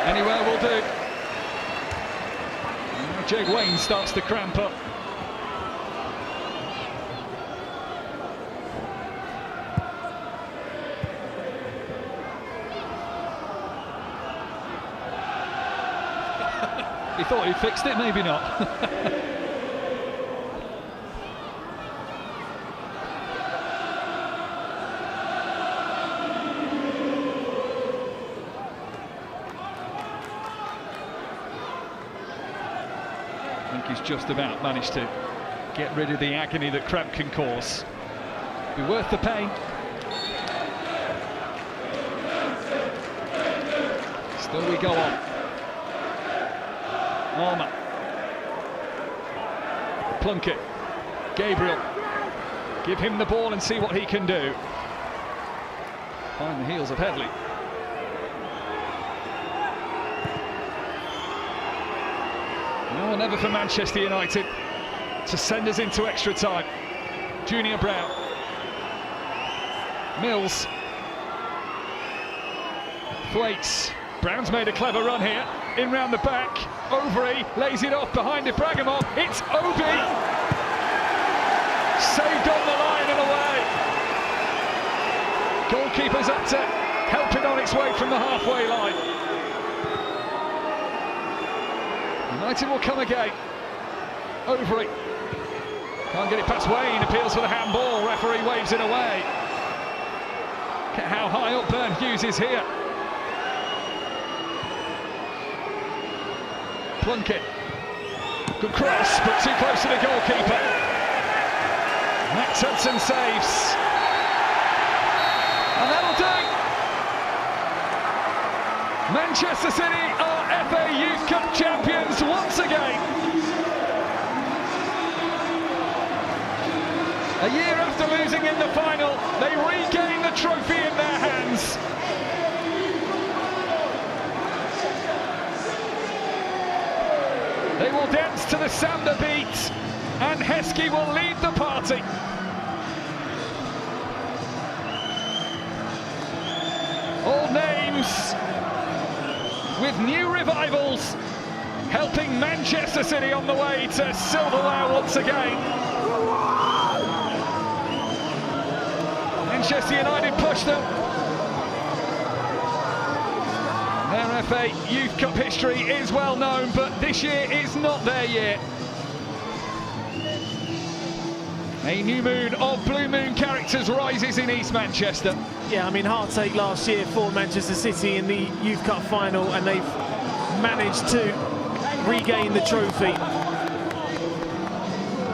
Anywhere will do. Now Jake Wayne starts to cramp up. He thought he fixed it, maybe not. I think he's just about managed to get rid of the agony that cramp can cause. Be worth the pain. Still we go on. Armour. Plunkett. Gabriel. Give him the ball and see what he can do. Find the heels of Headley. Now or never for Manchester United to send us into extra time. Junior Brown. Mills. Thwaites. Brown's made a clever run here. In round the back. Overy lays it off behind Ibrahimov. It's Obi. Saved on the line and away. Goalkeeper's up to help it on its way from the halfway line. United will come again. Overy. Can't get it past Wayne. Appeals for the handball. Referee waves it away. Look at how high up Byrne Hughes is here. Plunkett. Good cross, but too close to the goalkeeper. Max Hudson saves. And that'll do. Manchester City are FA Youth Cup champions once again. A year after losing in the final, they regain the trophy in their hands. They will dance to the Samba beat, and Heskey will lead the party. Old names with new revivals, helping Manchester City on the way to silverware once again. Manchester United push them. Their FA Youth Cup history is well known, but this year is not their year. A new moon of Blue Moon characters rises in East Manchester. Yeah, I mean, heartache last year for Manchester City in the Youth Cup final, and they've managed to regain the trophy.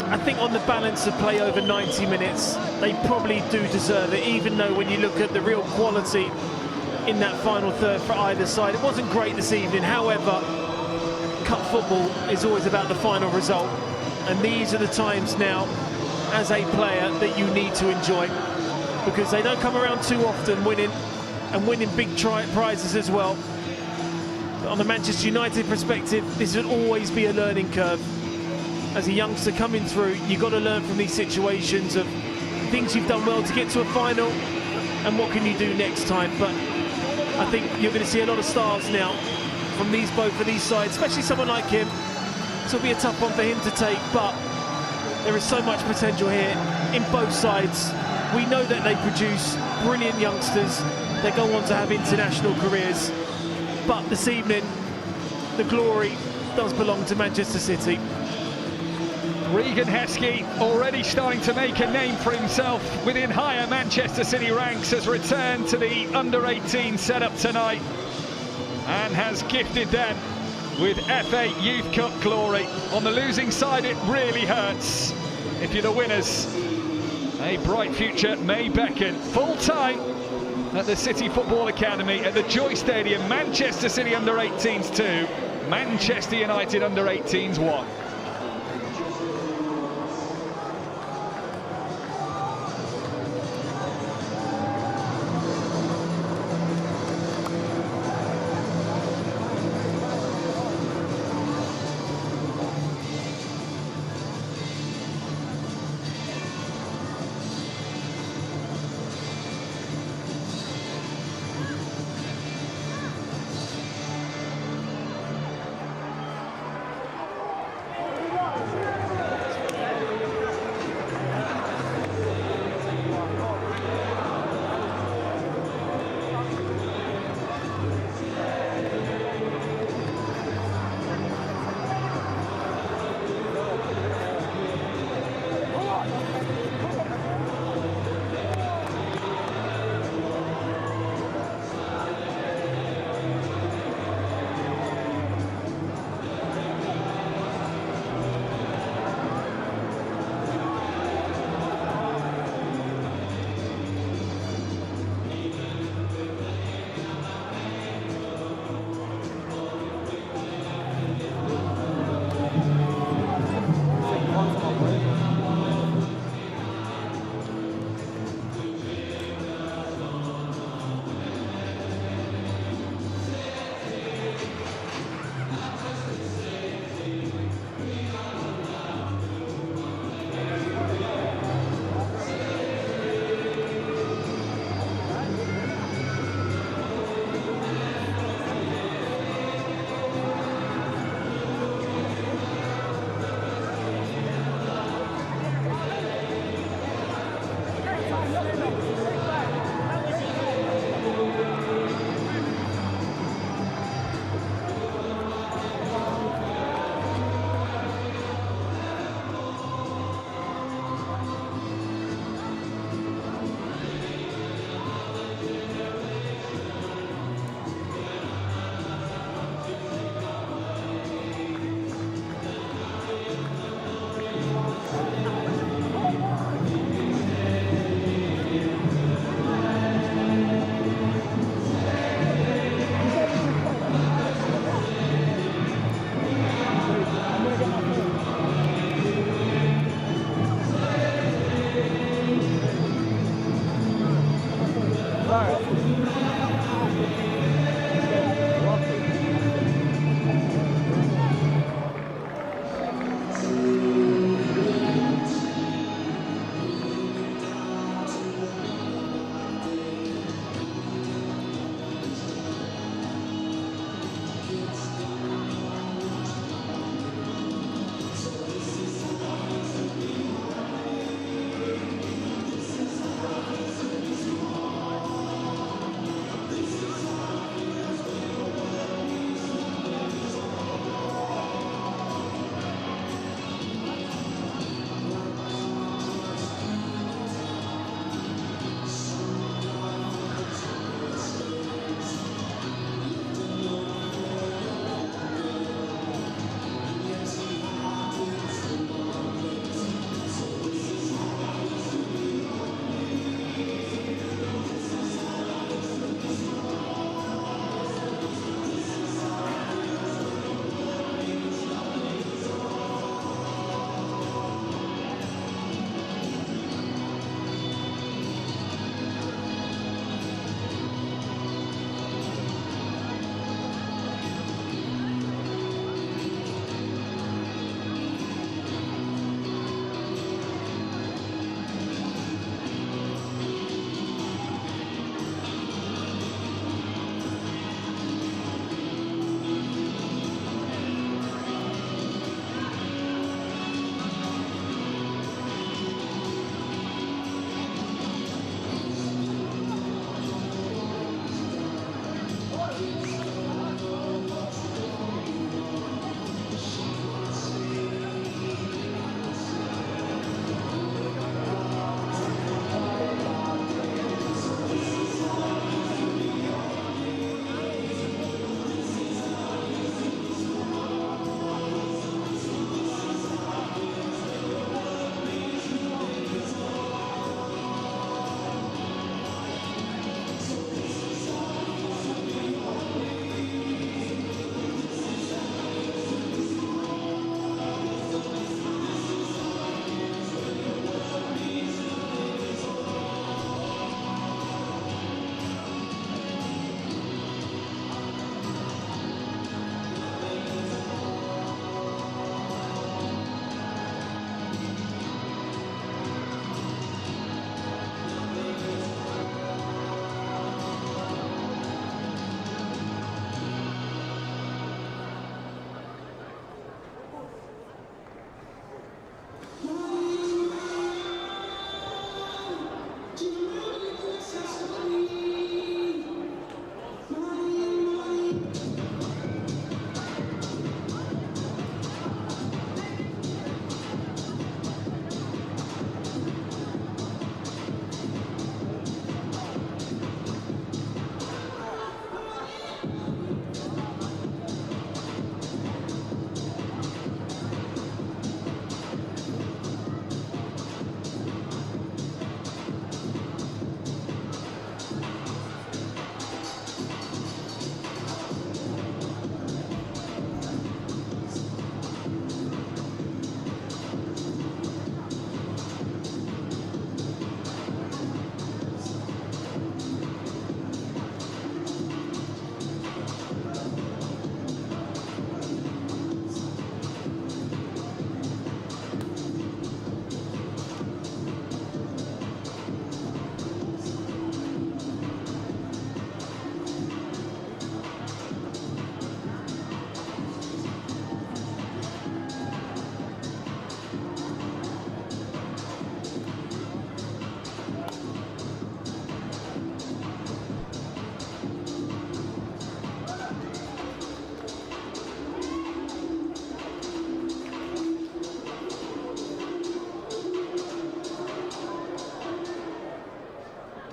I think on the balance of play over 90 minutes, they probably do deserve it, even though when you look at the real quality in that final third for either side, it wasn't great this evening. However, cup football is always about the final result, and these are the times now as a player that you need to enjoy, because they don't come around too often, winning big prizes as well. But on the Manchester United perspective, this will always be a learning curve. As a youngster coming through, you've got to learn from these situations of things you've done well to get to a final, and what can you do next time. But I think you're going to see a lot of stars now from both of these sides, especially someone like him. So it'll be a tough one for him to take, but there is so much potential here in both sides. We know that they produce brilliant youngsters that go on to have international careers. But this evening, the glory does belong to Manchester City. Regan Heskey, already starting to make a name for himself within higher Manchester City ranks, has returned to the under-18 setup tonight and has gifted them with FA Youth Cup glory. On the losing side, it really hurts. If you're the winners, a bright future may beckon. Full time at the City Football Academy at the Joy Stadium. Manchester City under-18s 2, Manchester United under-18s 1.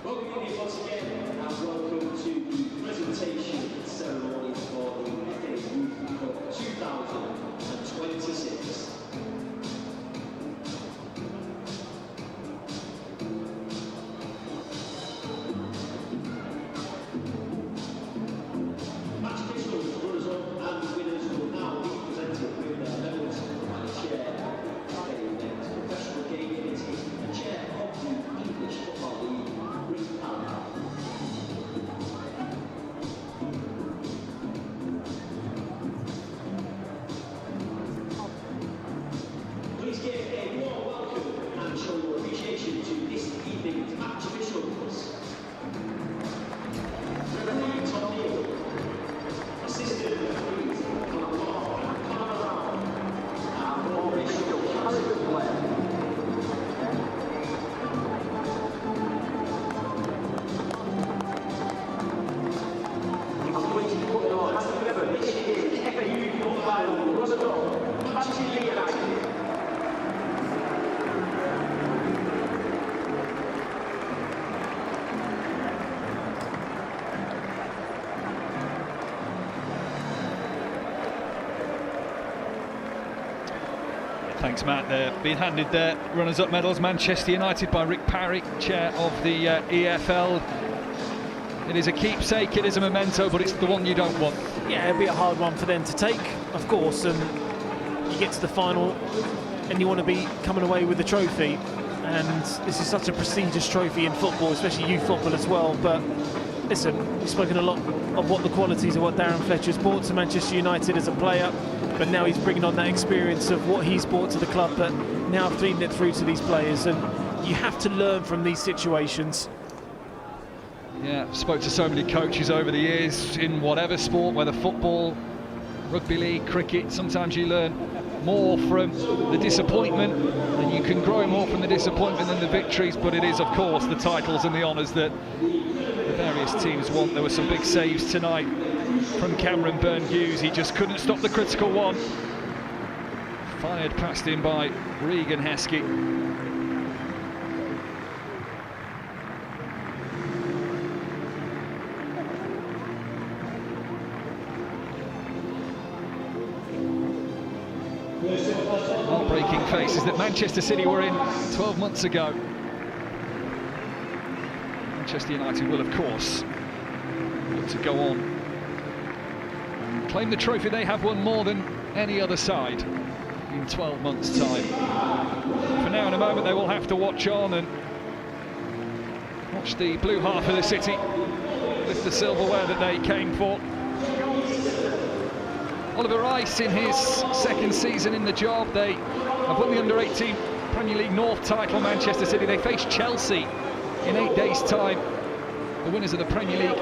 Welcome in once again and welcome to the presentation ceremony for the FA Youth Cup 2026. Match officials, runners-up and winners will now be presented with their medals and a chair. The professional game committee, a chair of the English Football League, Rick Parry. Please give a warm welcome and show your appreciation to this evening's match officials. Referee Tom Neal, assistant referees Conor Law and Conor Brown, and operational character player. Thanks, Matt. They're being handed their runners-up medals. Manchester United by Rick Parry, chair of the EFL. It is a keepsake, it is a memento, but it's the one you don't want. Yeah, it'll be a hard one for them to take, of course, and you get to the final and you want to be coming away with the trophy. And this is such a prestigious trophy in football, especially youth football as well. But listen, we've spoken a lot of what the qualities of what Darren Fletcher's brought to Manchester United as a player, but now he's bringing on that experience of what he's brought to the club, but now feeding it through to these players. And you have to learn from these situations. Yeah, spoke to so many coaches over the years in whatever sport, whether football, rugby league, cricket. Sometimes you learn more from the disappointment, and you can grow more from the disappointment than the victories, but it is, of course, the titles and the honours that the various teams want. There were some big saves tonight from Cameron Byrne-Hughes. He just couldn't stop the critical one. Fired past him by Regan Heskey. Heartbreaking faces that Manchester City were in 12 months ago. Manchester United will, of course, look to go on and claim the trophy they have won more than any other side in 12 months' time. For now, in a moment, they will have to watch on and watch the blue half of the city lift the silverware that they came for. Oliver Rice in his second season in the job. They have won the Under-18 Premier League North title, Manchester City. They face Chelsea in 8 days' time, the winners of the Premier League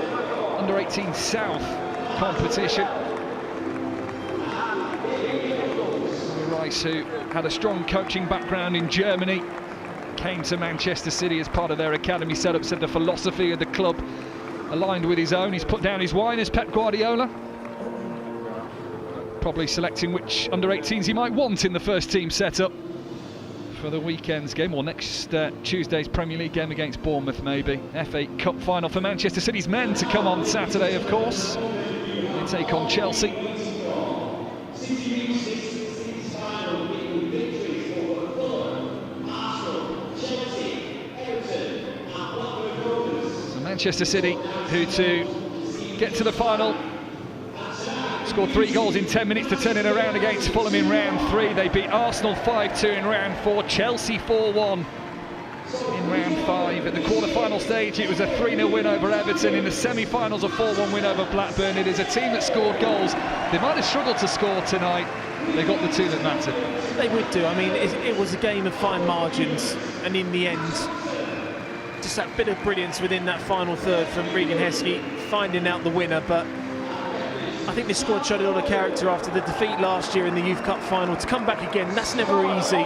Under-18 South competition. Oliver Rice, who had a strong coaching background in Germany, came to Manchester City as part of their academy setup, said the philosophy of the club aligned with his own. He's put down his wine as Pep Guardiola, probably selecting which under-18s he might want in the first team setup for the weekend's game, or next Tuesday's Premier League game against Bournemouth, maybe. FA Cup final for Manchester City's men to come on Saturday, of course. They take on Chelsea. So Manchester City, who to get to the final, scored 3 goals in 10 minutes to turn it around against Fulham in round 3. They beat Arsenal 5-2 in round 4, Chelsea 4-1 in round 5. At the quarter-final stage, it was a 3-0 win over Everton. In the semi-finals, a 4-1 win over Blackburn. It is a team that scored goals. They might have struggled to score tonight. They got the 2 that mattered. They would do. I mean, it was a game of fine margins, and in the end, just that bit of brilliance within that final third from Regan Heskey, finding out the winner. But I think this squad showed a lot of character after the defeat last year in the Youth Cup final. To come back again, that's never easy.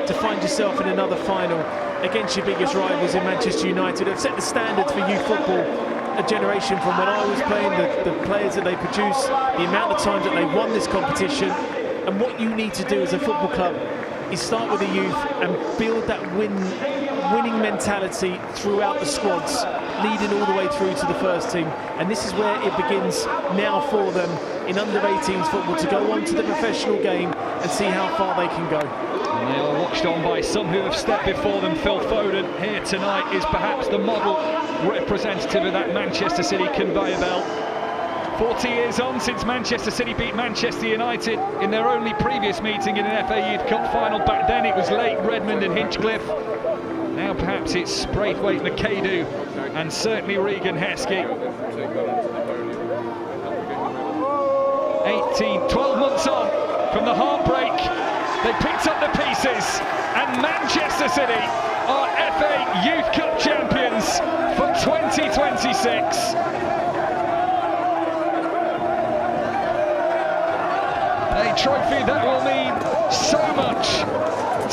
To find yourself in another final against your biggest rivals in Manchester United have set the standards for youth football. A generation from when I was playing, the players that they produce, the amount of times that they won this competition. And what you need to do as a football club is start with the youth and build that win winning mentality throughout the squads, leading all the way through to the first team. And this is where it begins now for them in under-18s football to go on to the professional game and see how far they can go. And they are watched on by some who have stepped before them. Phil Foden here tonight is perhaps the model representative of that Manchester City conveyor belt. 40 years on since Manchester City beat Manchester United in their only previous meeting in an FA Youth Cup final. Back then it was Lake, Redmond and Hinchcliffe. Now perhaps it's Braithwaite, McAdoo and certainly Regan Heskey. 12 months on from the heartbreak, they picked up the pieces and Manchester City are FA Youth Cup champions for 2026. A trophy that will mean so much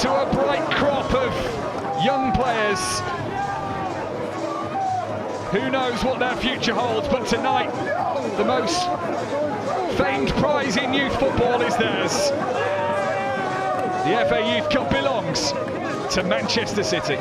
to a bright crop of young players. Who knows what their future holds, but tonight the most famed prize in youth football is theirs. The FA Youth Cup belongs to Manchester City.